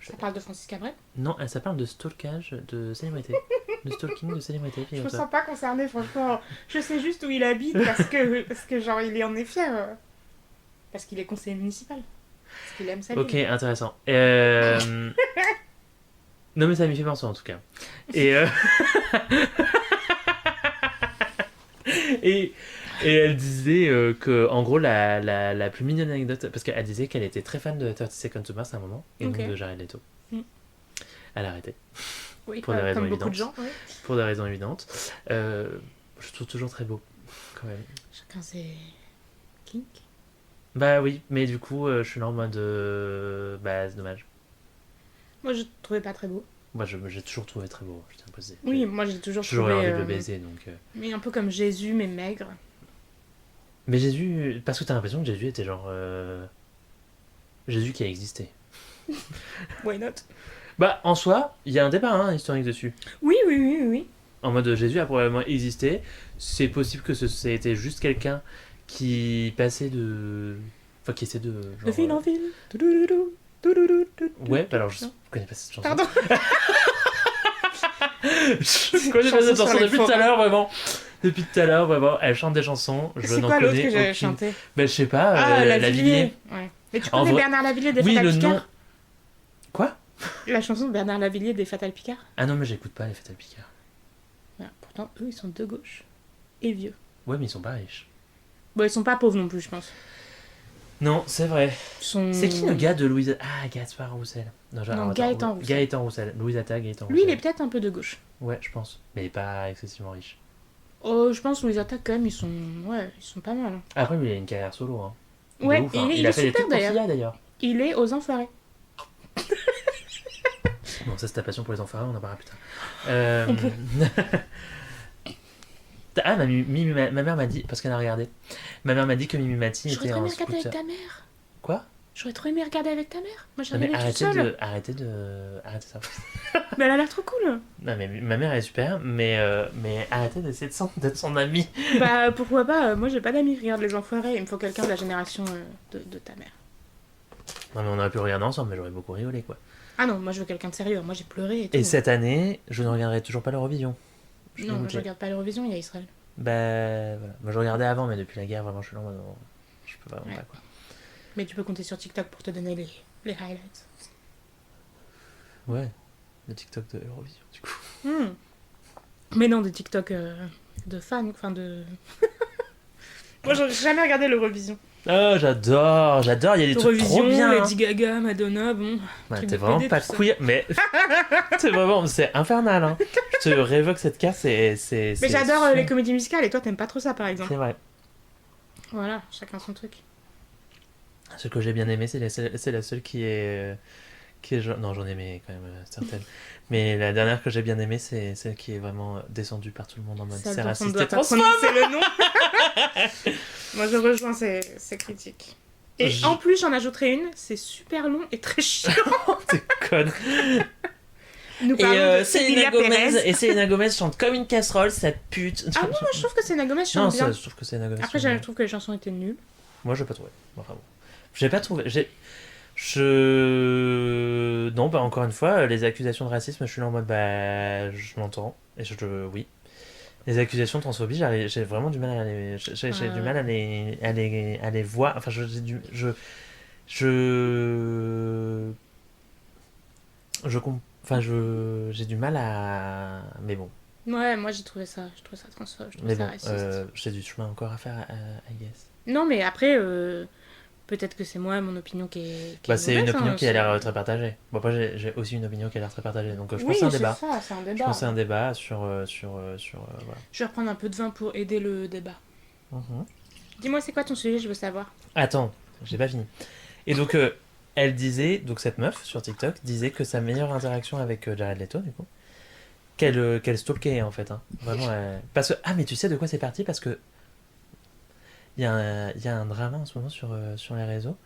Ça parle de Francis Cabrel? Non, ça parle de stalkage de célébrité. De stalking de célébrité, Je me figure-toi. sens pas concernée, franchement. Je sais juste où il habite parce que genre, il en est fier. Parce qu'il est conseiller municipal. Parce qu'il aime sa ville. Ok, intéressant. Non, mais ça m'y fait penser en tout cas. Et, et, et elle disait que, en gros, la plus mignonne anecdote, parce qu'elle disait qu'elle était très fan de 30 Seconds to Mars à un moment, et Ok. donc de Jared Leto. Mm. Elle a arrêté, Oui, pour des raisons comme beaucoup de évidentes. gens. Ouais. Pour des raisons évidentes. Je trouve toujours très beau, quand même. Chacun ses kinks. Bah oui, mais du coup, je suis là en mode. Bah, c'est dommage. Moi, je le trouvais pas très beau. Moi, j'ai toujours trouvé très beau, je tiens à préciser. Oui, moi, j'ai toujours J'ai toujours eu trouvé. envie de le baiser, donc. Mais un peu comme Jésus, mais maigre. Mais Jésus. Parce que t'as l'impression que Jésus était genre. Jésus qui a existé. Why not? Bah, en soi, il y a un débat historique dessus. Oui, oui, oui, oui. En mode Jésus a probablement existé. C'est possible que ça ait été juste quelqu'un qui passait de. Enfin, qui essaie de. De Genre, ville en ville. Ouais, bah alors je Non. connais pas cette chanson. Pardon. Je connais pas cette Chanson chanson sur les depuis tout à forêts. l'heure, vraiment. Depuis tout à l'heure, vraiment. Elle chante des chansons. Je C'est n'en quoi l'autre connais que j'avais aucune. chanté? Bah, je sais pas. Ah, Lavilliers. Ouais. Mais tu En connais vrai- Bernard Lavilliers des Oui, Fatal le Picard? nom. Quoi? La chanson de Bernard Lavilliers des Fatal Picard? Ah non, mais j'écoute pas les Fatal Picard. Ouais, pourtant, eux, ils sont de gauche. Et vieux. Ouais, mais ils sont pas riches. Bon, ils sont pas pauvres non plus, je pense. Non, c'est vrai. Ils sont... C'est qui le gars de Louise. Ah, Gaspard Roussel. Non, Non, Gaëtan Roussel. Gaëtan Roussel. Louise Attaque, Gaëtan Lui, Roussel. il est peut-être un peu de gauche. Ouais, je pense. Mais pas excessivement riche. Oh, je pense que les attaques, quand même, ils sont... Ouais, ils sont pas mal. Hein. Après, lui, il a une carrière solo. Hein. De Ouais, ouf, et hein. il a est fait des super, trucs pour d'ailleurs. Sia, d'ailleurs. Il est aux Enfoirés. Bon, ça, c'est ta passion pour les enfoirés, on en parlera plus tard. On peut. Ah, ma mère m'a dit, parce qu'elle a regardé, ma mère m'a dit que Mimi Mati J'aurais était trop en aimé regarder avec scooter. ta mère. Quoi? J'aurais trop aimé regarder avec ta mère. Moi, j'ai Non, mais regardé toute seule. arrêtez ça. Mais elle a l'air trop cool. Non, mais ma mère elle est super, mais arrêtez d'essayer d'être son amie. Bah, pourquoi pas. Moi, j'ai pas d'amis qui regardent les Enfoirés. Il me faut quelqu'un de la génération de ta mère. Non, mais on aurait pu regarder ensemble, mais j'aurais beaucoup rigolé, quoi. Ah non, moi, je veux quelqu'un de sérieux. Moi, j'ai pleuré et tout. Et cette année, je ne regarderai toujours pas l'Eurovision. Je suis Non, moi, dégoûté. je regarde pas l'Eurovision, il y a Israël. Bah, voilà. Moi, je regardais avant, mais depuis la guerre, vraiment, je suis là en mode, non, je peux vraiment Ouais. pas, quoi. Mais tu peux compter sur TikTok pour te donner les highlights. Ouais, le TikTok de l'Eurovision, du coup. Hmm. Mais non, des TikTok de fans, enfin de... Moi, j'ai jamais regardé l'Eurovision. Oh, j'adore, il y a des trucs trop L'Eurovision, bien. Hein. Lady Gaga, Madonna, bon... Ouais, truc t'es de vraiment PD, pas tout ça. queer, mais c'est vraiment, c'est infernal. Hein. Je te révoque cette carte, c'est. Mais j'adore les comédies musicales, et toi, t'aimes pas trop ça, par exemple. C'est vrai. Voilà, chacun son truc. Ce que j'ai bien aimé, c'est la seule qui est. Non, j'en aimais quand même certaines. Mais la dernière que j'ai bien aimée, c'est celle qui est vraiment descendue par tout le monde en mode Celle c'est dont on raciste ne doit et pas transphobe. prononcer le nom. Moi, je rejoins ces critiques. Et en plus, j'en ajouterai une, c'est super long et très chiant. T'es conne. Nous parlons de Et Cecilia Pérez. Selena Gomez chante comme une casserole, cette pute. Ah oui, moi, je trouve que Selena Gomez Non, chante bien. je trouve que Selena Gomez Après, chante bien. je trouve que les chansons étaient nulles. Moi, j'ai pas trouvé. Bravo. J'ai pas trouvé. Je. Non, bah, encore une fois, les accusations de racisme, je suis là en mode, bah, je l'entends. Et oui. Les accusations de transphobie, j'ai vraiment du mal à les. J'ai du mal à les voir. Enfin, j'ai du. Enfin, j'ai du mal à. Mais bon. Ouais, moi j'ai trouvé ça transphobe, je trouve Mais ça bon, raciste. j'ai du chemin encore à faire, I guess. Non, mais après, peut-être que c'est moi, mon opinion qui Bah, est c'est une mauvaise, opinion hein, qui a l'air c'est... très partagée. Bon, moi, j'ai aussi une opinion qui a l'air très partagée. Donc, je pense que c'est Oui, un c'est débat. ça, c'est un Je pense que débat. c'est un débat voilà. Je vais reprendre un peu de vin pour aider le débat. Mhm. Dis-moi, c'est quoi ton sujet, je veux savoir. Attends, j'ai pas fini. Et donc, elle disait, donc cette meuf sur TikTok disait que sa meilleure interaction avec Jared Leto, du coup, qu'elle stalkait en fait. Hein. Vraiment, parce que, ah, mais tu sais de quoi c'est parti? Parce que il y a un drama en ce moment sur les réseaux.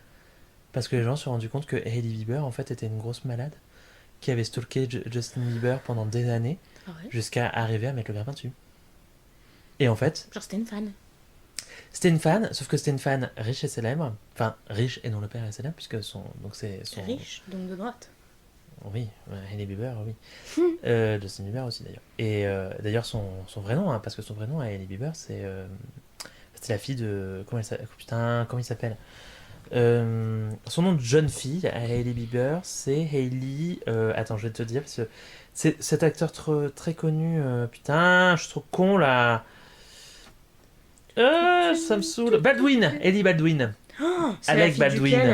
Parce que les gens se sont rendus compte que Hailey Bieber en fait était une grosse malade qui avait stalké Justin Bieber pendant des années Ah ouais. jusqu'à arriver à mettre le grappin dessus. Et en fait, Genre, c'était une fan. c'était une fan, sauf que c'était une fan riche et célèbre. Enfin, riche et dont le père est célèbre, puisque donc c'est son. Riche, donc de droite. Oui, Hailey Bieber, oui. Justin Bieber aussi d'ailleurs. Et d'ailleurs, son vrai nom, hein, parce que son vrai nom à Hailey Bieber, c'est la fille de. Putain, comment il s'appelle? Son nom de jeune fille à Hailey Bieber, c'est Hailey. Attends, je vais te dire, parce que c'est cet acteur très connu. Putain, je suis trop con là. Ça me saoule. Baldwin, Hailey Baldwin. Oh, c'est la Alec fille Baldwin. duquel.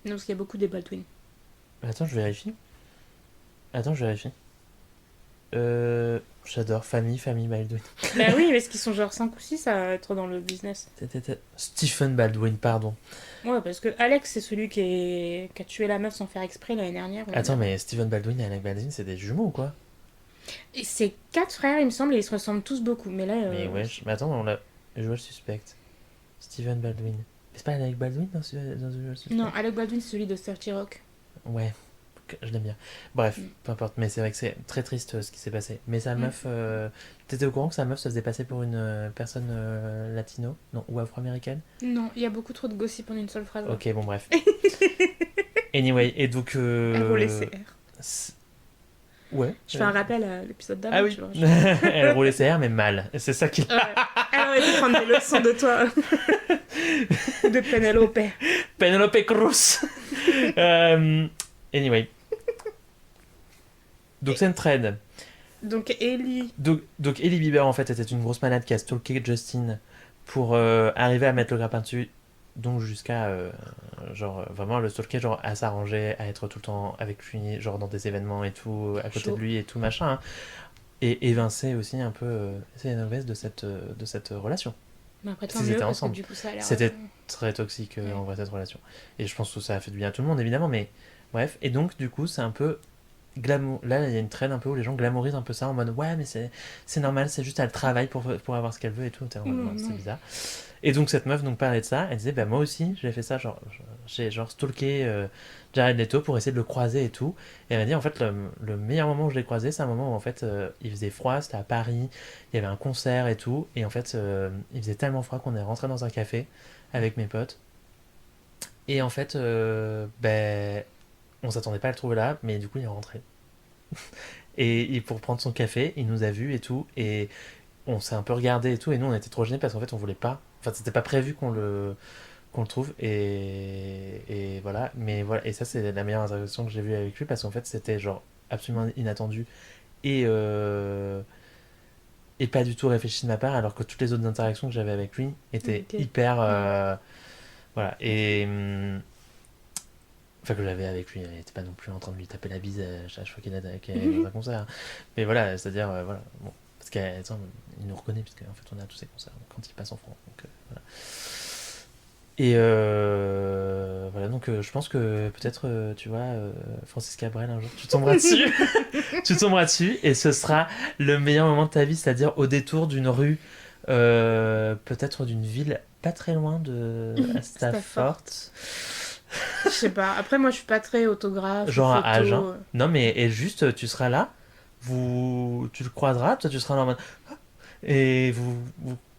Non, parce qu'il y a beaucoup des Baldwin. Attends, je vérifie. Attends, je vérifie. J'adore famille Baldwin. Bah oui, parce qu'ils sont genre 5 ou 6 à être dans le business. Stephen Baldwin, pardon. Ouais, parce que Alex, c'est celui qui a tué la meuf sans faire exprès l'année dernière. Attends, mais Stephen Baldwin et Alec Baldwin, c'est des jumeaux ou quoi? Et c'est 4 frères, il me semble, et ils se ressemblent tous beaucoup. Mais là. Mais ouais, mais attends, je vois le suspect. Stephen Baldwin. Mais c'est pas Alec Baldwin dans le suspect? Non, Alec Baldwin, c'est celui de 30 Rock. Ouais, je l'aime bien. Bref, Mm. peu importe, mais c'est vrai que c'est très triste ce qui s'est passé. Mais sa Mm. meuf, t'étais au courant que sa meuf se faisait passer pour une personne latino? Non, ou afro-américaine? Non, il y a beaucoup trop de gossip en une seule phrase. Ok, bon, bref. Anyway, et donc. Elle roulait CR. c'est- Ouais. Je fais un rappel à l'épisode d'avant, Ah oui. tu vois. Elle roulait CR, mais mal. C'est ça qui. Ouais. Elle aurait dû prendre des leçons de toi. De Penelope. Penelope Cruz. Anyway. Donc c'est une trade. Donc Ellie. Donc Hailey Bieber en fait était une grosse malade qui a stalké Justin pour arriver à mettre le grappin dessus. Donc jusqu'à genre vraiment le stalker, genre à s'arranger, à être tout le temps avec lui, genre dans des événements et tout, à côté Chaud. de lui et tout machin. Hein. Et évincer aussi un peu c'est mauvaise de cette relation. Mais après, tant S'ils mieux, étaient parce ensemble. que du coup, ça a l'air. C'était très toxique Ouais. en vrai cette relation. Et je pense que ça a fait du bien à tout le monde évidemment, mais bref. Et donc du coup c'est un peu glamour. Là il y a une trend un peu où les gens glamourisent un peu ça en mode ouais mais c'est normal, c'est juste elle travaille pour avoir ce qu'elle veut et tout. T'es en mode, Non, ouais, c'est non. bizarre. Et donc cette meuf donc parlait de ça, elle disait bah moi aussi j'ai fait ça, genre j'ai genre stalké Jared Leto pour essayer de le croiser et tout. Et elle m'a dit en fait le meilleur moment où je l'ai croisé c'est un moment où en fait il faisait froid, c'était à Paris, il y avait un concert et tout, et en fait il faisait tellement froid qu'on est rentré dans un café avec mes potes. Et en fait ben on s'attendait pas à le trouver là, mais du coup il est rentré. Et pour prendre son café, il nous a vus et tout, et on s'est un peu regardé et tout, et nous on était trop gênés parce qu'en fait on voulait pas, enfin c'était pas prévu qu'on le trouve, et voilà, mais voilà, et ça c'est la meilleure interaction que j'ai vue avec lui parce qu'en fait c'était genre absolument inattendu et et pas du tout réfléchi de ma part, alors que toutes les autres interactions que j'avais avec lui étaient Ok. hyper voilà, et enfin que j'avais avec lui, il n'était pas non plus en train de lui taper la bise à chaque fois qu'il est dans un concert, hein. Mais voilà, c'est à dire voilà, bon, parce qu'il nous reconnaît puisqu'en fait on est à tous ces concerts quand il passe en France, donc voilà. Et voilà, donc je pense que peut-être, tu vois, Francis Cabrel, un jour, tu tomberas dessus. Tu tomberas dessus et ce sera le meilleur moment de ta vie, c'est-à-dire au détour d'une rue, peut-être d'une ville pas très loin de Stafford. Je sais pas. Après, moi, je suis pas très autographe. Genre à photo. Agen. Non, mais et juste, tu seras là, tu le croiseras, toi tu seras là en mode. Et vous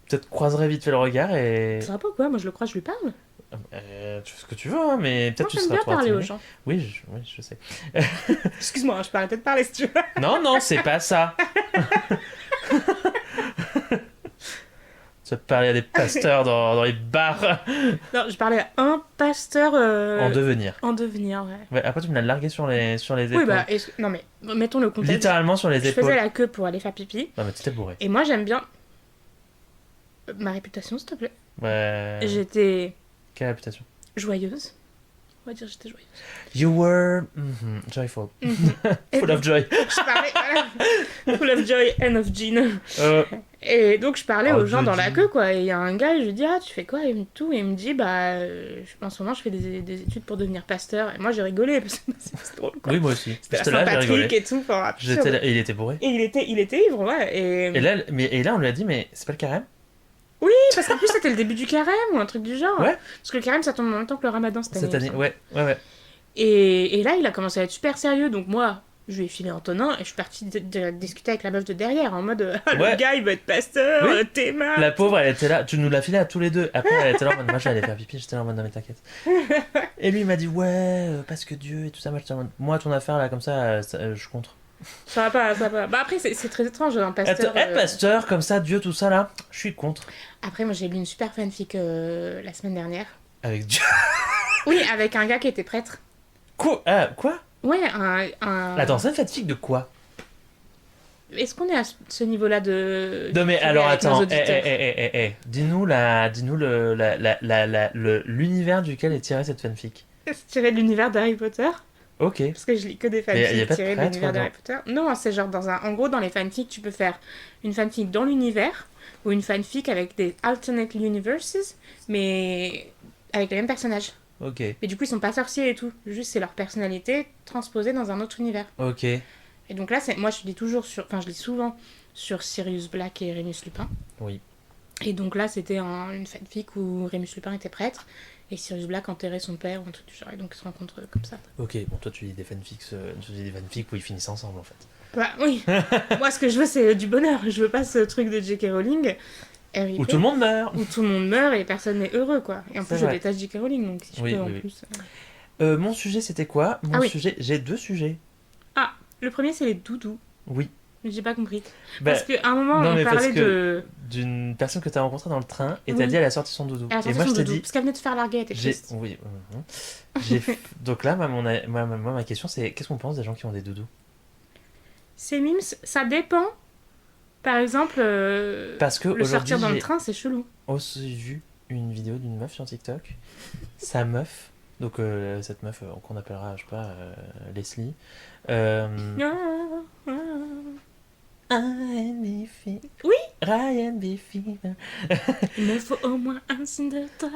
peut-être croiserez vite fait le regard et. Ça sera pas quoi, moi je le crois, je lui parle. Tu fais ce que tu veux, hein, mais peut-être Moi tu j'aime seras bien trop parler aux intimidé. gens. Oui, je sais. Excuse-moi, je peux arrêter de parler si tu veux. Non, c'est pas ça. Tu vas parler à des pasteurs dans les bars. Non, je parlais à un pasteur En devenir. en devenir, ouais. Ouais, après, tu me l'as largué sur les épaules. Oui, bah, non mais, mettons le contexte. Littéralement sur les Je épaules. faisais la queue pour aller faire pipi. Non, mais tu t'es bourré. Et moi, j'aime bien... Ma réputation, s'il te plaît. Ouais. J'étais Quelle réputation? joyeuse. On va dire j'étais joyeuse. You were joyful. Full of joy. Je parlais... voilà. Full of joy and of gin. Et donc, je parlais aux gens dans la queue, quoi. Et il y a un gars, je lui dis, ah, tu fais quoi? Et il me dit, bah, en ce moment, je fais des études pour devenir pasteur. Et moi, j'ai rigolé, parce que c'est drôle, quoi. Oui, moi aussi. C'était là, j'ai rigolé. Saint-Patrick et tout. Enfin, J'étais là, et il était bourré. et il était ivre, ouais. Et là, on lui a dit, mais c'est pas le carême? Oui, parce qu'en plus, c'était le début du carême ou un truc du genre. Ouais. Parce que le carême, ça tombe en même temps que le ramadan cette année. Ouais. Et là, il a commencé à être super sérieux. Donc, moi, je lui ai filé en tonnant et je suis partie discuter avec la meuf de derrière en mode le gars, il va être pasteur, Oui. t'es mal. La pauvre, elle était là. Tu nous l'as filé à tous les deux. Après, elle était là en mode, moi, j'allais faire pipi. J'étais là en mode, non, mais t'inquiète. Et lui, il m'a dit, ouais, parce que Dieu et tout ça. Moi, j'étais en mode, moi, ton affaire, là, comme ça, je suis contre. Ça va pas. Bah, après, c'est très étrange, un pasteur. Être pasteur, comme ça, Dieu, tout ça, là, je suis contre. Après, moi, j'ai lu une super fanfic la semaine dernière. Avec Dieu. Oui, avec un gars qui était prêtre. Quoi? Quoi? Ouais, Attends, c'est une fanfic de quoi? Est-ce qu'on est à ce niveau-là de... Non, mais alors, avec nos attends. auditeurs Dis-nous l'univers duquel est tirée cette fanfic. C'est tiré de l'univers d'Harry Potter. Ok. Parce que je lis que des Mais y a fanfics pas de tirés de prêtre, l'univers d'Harry Potter. Non, c'est genre en gros, dans les fanfics, tu peux faire une fanfic dans l'univers ou une fanfic avec des alternate universes, mais avec les mêmes personnages. Ok. Mais du coup, ils sont pas sorciers et tout. Juste, c'est leur personnalité transposée dans un autre univers. Ok. Et donc là, moi, je lis souvent sur Sirius Black et Rémus Lupin. Oui. Et donc là, c'était une fanfic où Rémus Lupin était prêtre et Sirius Black enterrait son père ou un truc du genre. Et donc ils se rencontrent comme ça. Ok, bon, toi, tu lis des fanfics où ils finissent ensemble, en fait. Bah oui. Moi, ce que je veux, c'est du bonheur. Je veux pas ce truc de J.K. Rowling. Où tout le monde meurt. Où tout le monde meurt et personne n'est heureux, quoi. Et en plus, je déteste J.K. Rowling, donc si je peux, en plus... Mon sujet, c'était quoi? J'ai 2 sujets. Ah, le premier, c'est les doudous. Oui. J'ai pas compris. Bah, parce qu'à un moment, on parlait d'une personne que t'as rencontrée dans le train et t'as dit elle a sorti son doudou. Et moi, je t'ai dit... Parce qu'elle venait de faire larguer, elle était triste. Oui. Donc là, ma question, c'est qu'est-ce qu'on pense des gens qui ont des doudous? Ces mimes, ça dépend. Par exemple, parce que le sortir dans le train, c'est chelou. J'ai aussi vu une vidéo d'une meuf sur TikTok. Sa meuf, donc cette meuf qu'on appellera, je sais pas, Leslie. Oui. Ryan B. Fever. Il me faut au moins un signe de toi.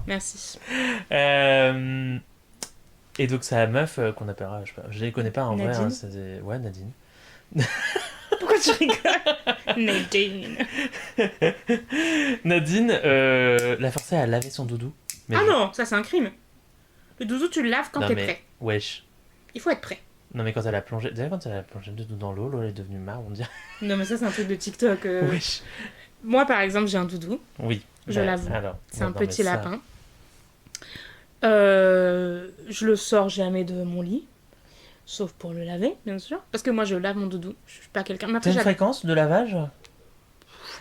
Merci. Et donc sa meuf qu'on appellera, je sais pas, je les connais pas en Nadine. vrai. Hein, ouais, Nadine. Pourquoi tu rigoles? Nadine l'a forcé à laver son doudou. Mais non, ça c'est un crime. Le doudou, tu le laves quand t'es prêt. Wesh. Il faut être prêt. Non mais quand elle a plongé, déjà quand elle a plongé le doudou dans l'eau, l'eau elle est devenue marre, on dirait. Non mais ça c'est un truc de TikTok. Wesh. Moi par exemple j'ai un doudou. Oui. Je l'avoue. C'est un petit lapin. Je le sors jamais de mon lit. Sauf pour le laver, bien sûr. Parce que moi, je lave mon doudou. Je suis pas quelqu'un... T'as une fréquence de lavage?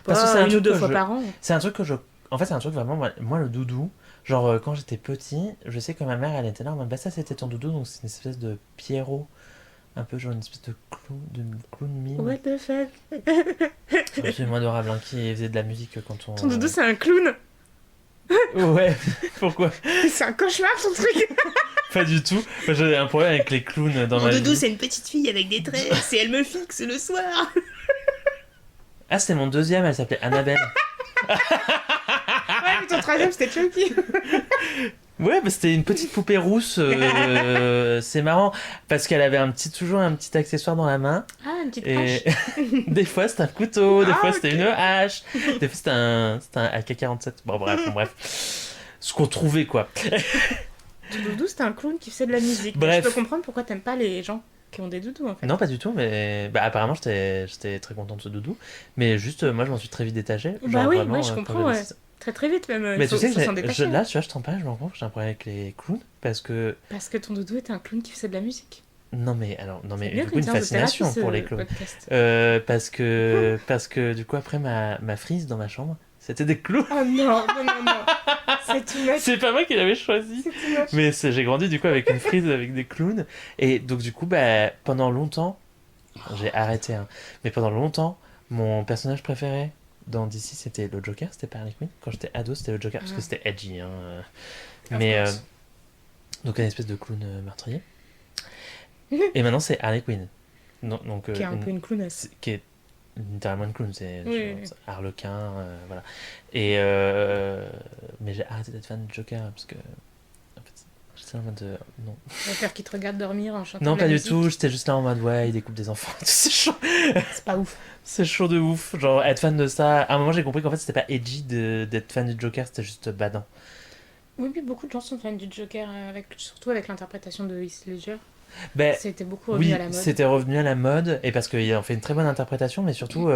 Parce que c'est une ou deux fois par an. C'est un truc que je... En fait, c'est un truc vraiment... Moi, le doudou, genre, quand j'étais petit, je sais que ma mère, elle était là, bah ça, c'était ton doudou, donc c'est une espèce de Pierrot. Un peu genre une espèce de clown mime. What the fuck? Absolument adorable, hein, qui faisait de la musique quand on... Ton doudou, c'est un clown? Ouais, pourquoi? C'est un cauchemar, ton truc. Pas du tout. Moi, j'avais un problème avec les clowns dans ma vie. Mon doudou, c'est une petite fille avec des tresses et elle me fixe le soir. Ah, c'était mon deuxième, elle s'appelait Annabelle. Ouais, mais ton troisième, c'était Chucky. Ouais, bah c'était une petite poupée rousse. C'est marrant parce qu'elle avait toujours un petit accessoire dans la main. Ah, une petite hache. Des fois c'était un couteau, des fois c'était une hache, des fois c'était un AK-47. Bon, bref. Ce qu'on trouvait quoi. Ton doudou, c'était un clown qui faisait de la musique. Bref. Je peux comprendre pourquoi t'aimes pas les gens qui ont des doudous en fait. Non, pas du tout, mais apparemment j'étais très content de ce doudou. Mais juste, moi je m'en suis très vite détaché. Bah oui, je comprends, ouais. Très vite même. Mais tu sais que là, tu vois, je t'en parle, je me rends compte que j'ai un problème avec les clowns parce que ton doudou était un clown qui faisait de la musique. Non mais alors, non mais C'est mieux du coup qu'une une séance de fascination thérapie, pour ce les clowns. podcast. Parce que du coup après ma frise dans ma chambre, c'était des clowns. Oh non, non, non, non. C'est too much. C'est pas moi qui l'avais choisi. C'est too much. Mais j'ai grandi du coup avec une frise avec des clowns. Et donc du coup, bah, pendant longtemps, j'ai arrêté, hein, mais pendant longtemps, mon personnage préféré dans DC c'était le Joker, c'était pas Harley Quinn. Quand j'étais ado, c'était le Joker parce que c'était edgy. Hein. Of Mais course. donc un espèce de clown meurtrier. Et maintenant c'est Harley Quinn. Donc, Qui est un peu une clownasse. qui est littéralement une clown, c'est Oui, genre, oui. c'est Harlequin, voilà. Et mais j'ai arrêté d'être fan de Joker parce que en fait, j'étais en mode non. On va faire qui te regarde dormir en chantant Non, de la pas du musique. tout, j'étais juste là en mode ouais, il découpe des enfants, c'est chaud. C'est pas ouf. C'est chaud de ouf. Genre être fan de ça. À un moment, j'ai compris qu'en fait, c'était pas edgy d'être fan du Joker, c'était juste badant. Oui, puis beaucoup de gens sont fans du Joker, surtout avec l'interprétation de Heath Ledger. Ben C'était beaucoup revenu oui, à la mode. c'était revenu à la mode et parce qu'il en fait une très bonne interprétation, mais surtout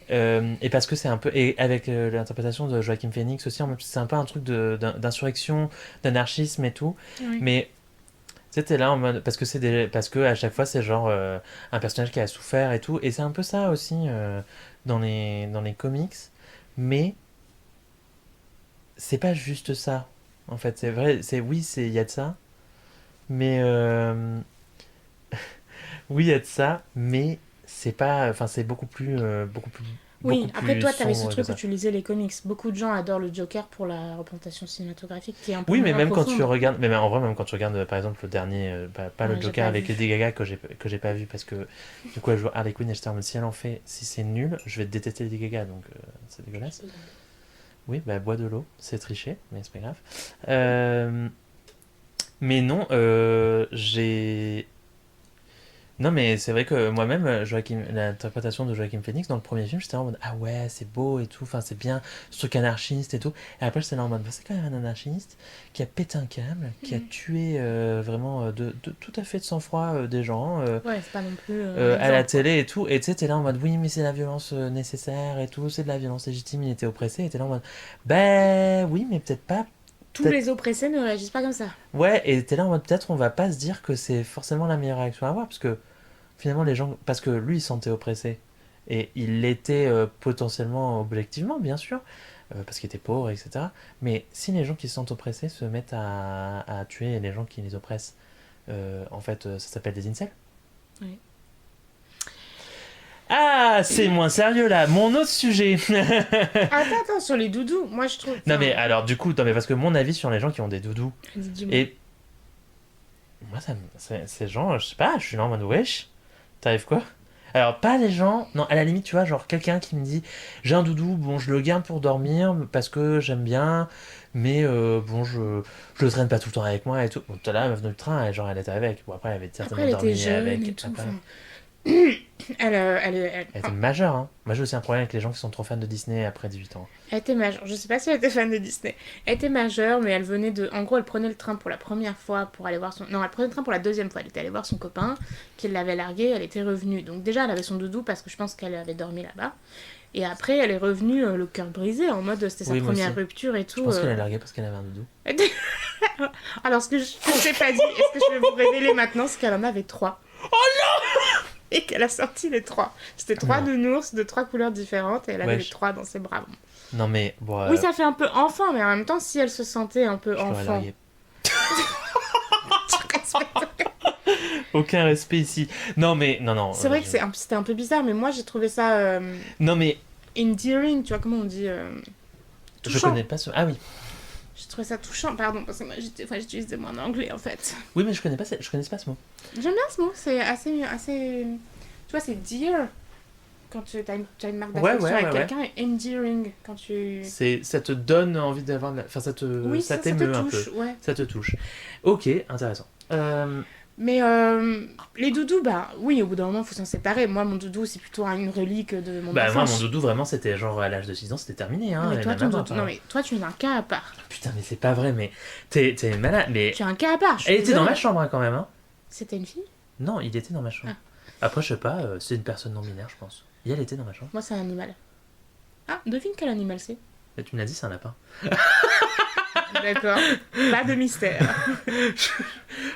et parce que c'est un peu et avec l'interprétation de Joaquin Phoenix aussi, c'est un peu un truc d'insurrection, d'anarchisme et tout. Oui. Mais tu sais, t'es là en mode parce que à chaque fois c'est genre un personnage qui a souffert et tout, et c'est un peu ça aussi dans les comics, mais c'est pas juste ça. En fait, c'est vrai, il y a de ça, mais oui, il y a de ça, mais c'est pas, enfin, c'est Oui, beaucoup après plus toi, t'avais ce sombre que truc où ça. tu lisais les comics. Beaucoup de gens adorent le Joker pour la représentation cinématographique qui est un peu Oui, mais moins même quand tu profonde. regardes, mais en vrai, même quand tu regardes, par exemple, le dernier, pas le Ouais, j'ai Joker pas avec vu. Lady Gaga que j'ai pas vu parce que du coup, elle joue Harley Quinn et j'étais en mode si elle en fait, si c'est nul, je vais détester Lady Gaga, donc c'est dégueulasse. Oui, bah bois de l'eau, c'est tricher, mais c'est pas grave. Euh, mais non, non, mais c'est vrai que moi-même, l'interprétation de Joaquin Phoenix dans le premier film, j'étais en mode ah ouais, c'est beau et tout, enfin c'est bien, ce truc anarchiste et tout. Et après, j'étais là en mode bah, c'est quand même un anarchiste qui a pété un câble, qui a tué vraiment tout à fait de sang-froid des gens Ouais, c'est pas non plus un à la exemple, quoi. télé et tout. Et tu sais, t'es là en mode oui, mais c'est la violence nécessaire et tout, c'est de la violence légitime, il était oppressé. Et t'es là en mode bah oui, mais peut-être pas. Tous Peut-être les oppressés ne réagissent pas comme ça. ouais, et t'es là en mode peut-être on va pas se dire que c'est forcément la meilleure réaction à avoir parce que finalement les gens parce que lui il se sentait oppressé et il l'était potentiellement objectivement bien sûr parce qu'il était pauvre etc, mais si les gens qui se sentent oppressés se mettent à tuer les gens qui les oppressent en fait ça s'appelle des incels. Oui. Ah, c'est moins sérieux là, mon autre sujet. Attends, sur les doudous, moi je trouve. Non mais alors du coup non mais parce que mon avis sur les gens qui ont des doudous Dis-moi. et moi c'est genre je sais pas, je suis là en mode wesh, t'arrives quoi. Alors, pas les gens. Non, à la limite, tu vois, genre quelqu'un qui me dit j'ai un doudou, bon, je le garde pour dormir parce que j'aime bien, mais bon, je le traîne pas tout le temps avec moi et tout. Bon, t'as là, la meuf dans le train, genre, elle était avec. Bon, après, elle avait Après, certainement elle était dormi jeune avec. et tout. Après, Enfin, elle était majeure, hein. Moi, j'ai aussi un problème avec les gens qui sont trop fans de Disney après 18 ans. elle était majeure. Je sais pas si elle était fan de Disney. Elle était majeure, mais elle venait de. En gros, elle prenait le train pour la première fois pour aller voir son. Non, elle prenait le train pour la deuxième fois. Elle était allée voir son copain qui l'avait larguée. Elle était revenue. Donc, déjà, elle avait son doudou parce que je pense qu'elle avait dormi là-bas. Et après, elle est revenue le cœur brisé en mode c'était sa Oui, moi première aussi. rupture et Je tout. pense qu'elle a largué parce qu'elle avait un doudou. Alors, ce que je t'ai pas dit, est-ce que je vais vous révéler maintenant, c'est qu'elle en avait 3. Et qu'elle a sorti les 3. C'était 3 Non. nounours de 3 couleurs différentes et elle avait Wesh. les 3 dans ses bras. Non, mais bon, Oui, ça fait un peu enfant, mais en même temps, si elle se sentait un peu je l'aurais enfant. largué. Aucun respect ici. Non, mais non, non. C'est vrai que c'était un peu bizarre, mais moi j'ai trouvé ça Non, mais endearing, tu vois comment on dit je touchant. connais pas ce. Ah oui. J'ai trouvé ça touchant, pardon, parce que moi j'utilise des mots en anglais en fait. Oui, mais je connais pas ce mot. J'aime bien ce mot, c'est assez. Tu vois, c'est dear quand tu as une marque d'affection Ouais, avec ouais, ouais. quelqu'un et endearing quand tu. Ça te donne envie d'avoir enfin Oui, ça te t'émeut un touche, peu, ouais. ça te touche. Ok, intéressant. Mais les doudous, bah oui, au bout d'un moment, il faut s'en séparer. Moi, mon doudou, c'est plutôt une relique de mon Bah moi enfance. mon doudou vraiment c'était genre à l'âge de 6 ans c'était terminé hein. Non, mais et toi, même ton avant, doudou... non, mais toi, tu es un cas à part. Putain mais c'est pas vrai mais t'es malade mais Tu es un cas à part. Je suis elle était dans désolée. ma chambre hein, quand même hein. C'était une fille? Non il était dans ma chambre. Après je sais pas c'est une personne non binaire je pense. Et elle était dans ma chambre. Moi, c'est un animal. Ah, devine quel animal c'est. Et tu me l'as dit c'est un lapin. D'accord. Pas de mystère.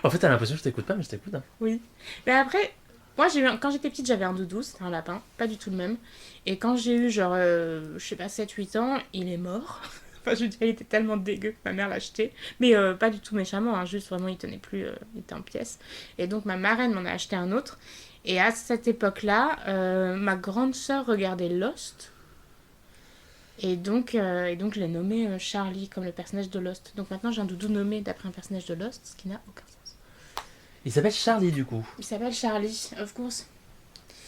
En fait, t'as l'impression que je t'écoute pas, mais je t'écoute. Hein. Oui. Mais après, moi, quand j'étais petite, j'avais un doudou, c'était un lapin, pas du tout le même. Et quand j'ai eu, genre, je sais pas, 7 8 ans, il est mort. Enfin, je veux dire, il était tellement dégueu que ma mère l'a acheté. Mais pas du tout méchamment, hein, juste vraiment, il tenait plus, il était en pièces. Et donc, ma marraine m'en a acheté un autre. Et à cette époque-là, ma grande sœur regardait Lost. Et donc je l'ai nommé Charlie, comme le personnage de Lost. Donc maintenant, j'ai un doudou nommé d'après un personnage de Lost, ce qui n'a aucun sens. Il s'appelle Charlie, du coup. Il s'appelle Charlie, of course.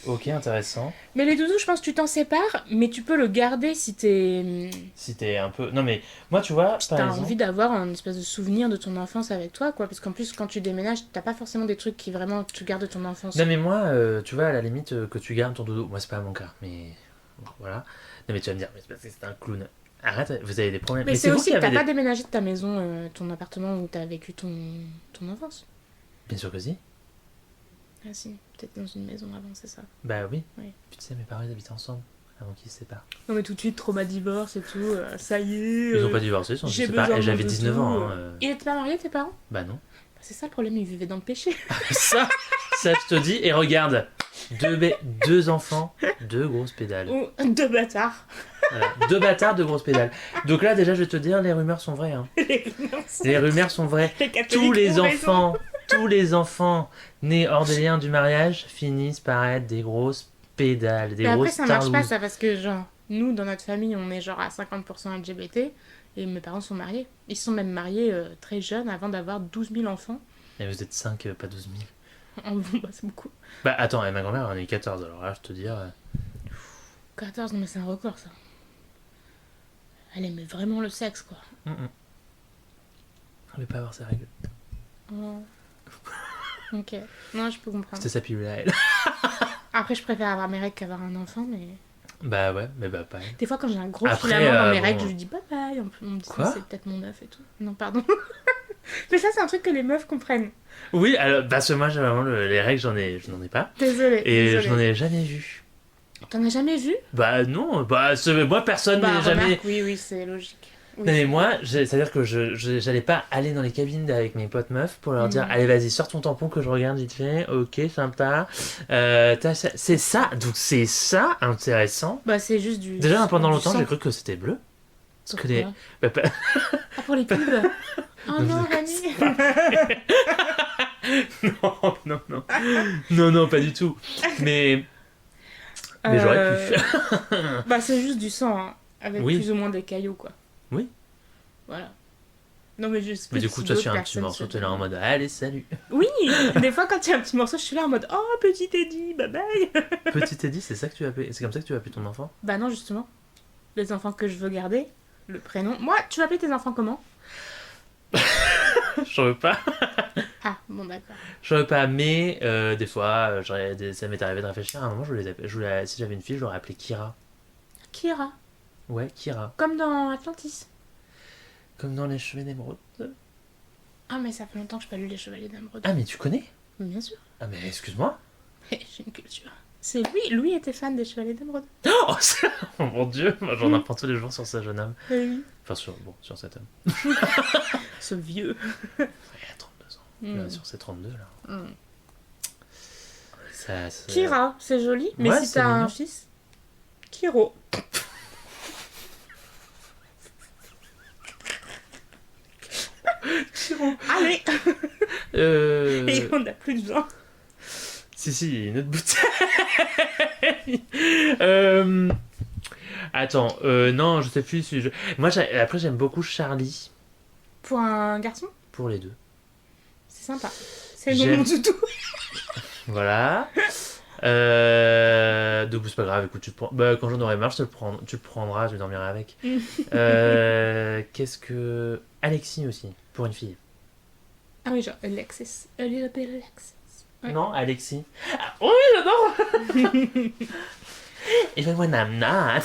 Ok, intéressant. Mais les doudous, je pense que tu t'en sépares, mais tu peux le garder si Si t'es un peu... Non, mais moi, tu vois, si par t'as exemple... envie d'avoir un espèce de souvenir de ton enfance avec toi, quoi. Parce qu'en plus, quand tu déménages, t'as pas forcément des trucs qui vraiment tu gardes de ton enfance. Non, mais moi, tu vois, à la limite, que tu gardes ton dodo... Moi, c'est pas mon cas, mais... Bon, voilà. Non, mais tu vas me dire, mais c'est parce que c'est un clown. Arrête, vous avez des problèmes. Mais c'est vous aussi qui que t'as avez pas déménagé de ta maison, ton appartement où t'as vécu ton enfance. Bien sûr que si. Ah si, peut-être dans une maison avant, c'est ça. Bah oui. Oui. Puis tu sais, mes parents, ils habitaient ensemble avant qu'ils se séparent. Non mais tout de suite, trauma divorce et tout, ça y est. Ils ont pas divorcé, ils sont j'ai séparés. besoin Et j'avais de 19 tout, ans. Hein, Ils étaient pas mariés, tes parents? Bah non. Bah, c'est ça le problème, ils vivaient dans le péché. ça, je te dis. Et regarde, deux enfants, deux grosses pédales. Ou deux bâtards. Voilà. Deux bâtards, deux grosses pédales. Donc là, déjà, je vais te dire, les rumeurs sont vraies. Hein. Les rumeurs sont vraies. Les catholiques Tous les enfants nés hors des liens du mariage finissent par être des grosses pédales, des Mais grosses après, ça marche pas, tarlouses. ça, parce que, genre, nous, dans notre famille, on est genre à 50% LGBT, et mes parents sont mariés. Ils se sont même mariés très jeunes, avant d'avoir 12 000 enfants. Et vous êtes 5, pas 12 000. Bah, c'est beaucoup. Bah attends, et ma grand-mère en a eu 14, alors là, je te dis... 14, non mais c'est un record, ça. Elle aimait vraiment le sexe, quoi. Elle veut pas avoir ses règles. Oh. Ok. Non, je peux comprendre. C'était sa pilule à elle. Après, je préfère avoir mes règles qu'avoir un enfant, mais... Bah ouais, mais bah pas elle. Des fois, quand j'ai un gros Après, filament dans mes bon. règles, je lui dis bye bye. On me dit Quoi c'est peut-être mon œuf et tout. Non, pardon. Mais ça, c'est un truc que les meufs comprennent. Oui, alors, parce que moi, j'ai vraiment les règles, je n'en ai pas. Désolée. Et désolée. je n'en ai jamais vu. T'en as jamais vu? Bah non, moi, personne Bah, n'a jamais... remarque, oui, c'est logique. Oui. Non mais moi, c'est-à-dire que j'allais pas aller dans les cabines avec mes potes meufs pour leur dire allez vas-y sors ton tampon que je regarde vite fait, ok sympa, c'est ça, donc c'est ça intéressant. Bah, c'est juste du... Déjà pendant du longtemps sang. j'ai cru que c'était bleu. Parce que Pourquoi bah, pas- Ah, pour les pubs. Oh non, Rani. non, pas du tout. Mais j'aurais pu. Bah, c'est juste du sang, hein, avec Oui. plus ou moins des cailloux, quoi. Oui. Voilà. Non, mais juste... Mais du coup toi tu as un petit morceau, t'es là en mode allez salut. Oui, des fois, quand il y a un petit morceau, je suis là en mode oh, petit Eddie, bye bye. Petit Eddie, c'est comme ça que tu as appelé ton enfant? Bah non, justement. Les enfants que je veux garder, le prénom... Moi, tu vas appeler tes enfants comment? Je veux pas. Ah, bon, d'accord. Je veux pas, mais des fois, ça m'est arrivé de réfléchir. À un moment, si j'avais une fille, je l'aurais appelée Kira. Kira, Ouais, Kira. comme dans Atlantis. Comme dans Les Cheveux d'Émeraude. Ah, mais ça fait longtemps que je n'ai pas lu Les Chevaliers d'Émeraude. Ah, mais tu connais? Bien sûr. Ah, mais excuse-moi. J'ai une culture. C'est lui était fan des Chevaliers d'Émeraude. Oh, oh mon dieu, moi j'en apprends tous les jours sur ce jeune homme. Oui. Enfin, sur cet homme. Ce vieux. Il a 32 ans. Là, sur ses 32, là. Ça, Kira, c'est joli. Mais Ouais, si c'est t'as un mignon. fils, Kiro. Allez. Et on n'a plus de vin. Si, une autre bouteille. Attends, non, je sais plus si moi, après, j'aime beaucoup Charlie. Pour un garçon, Pour les deux. c'est sympa. C'est le nom du tout. Voilà. Donc, c'est pas grave, écoute, tu le prends. Bah, quand j'en aurai marre, tu le prendras, je dormirai avec. Qu'est-ce que. Alexis aussi, pour une fille. Ah oui, genre Alexis. A little bit Alexis. Ouais. Non, Alexis. Ah, oui, j'adore. Even when I'm not.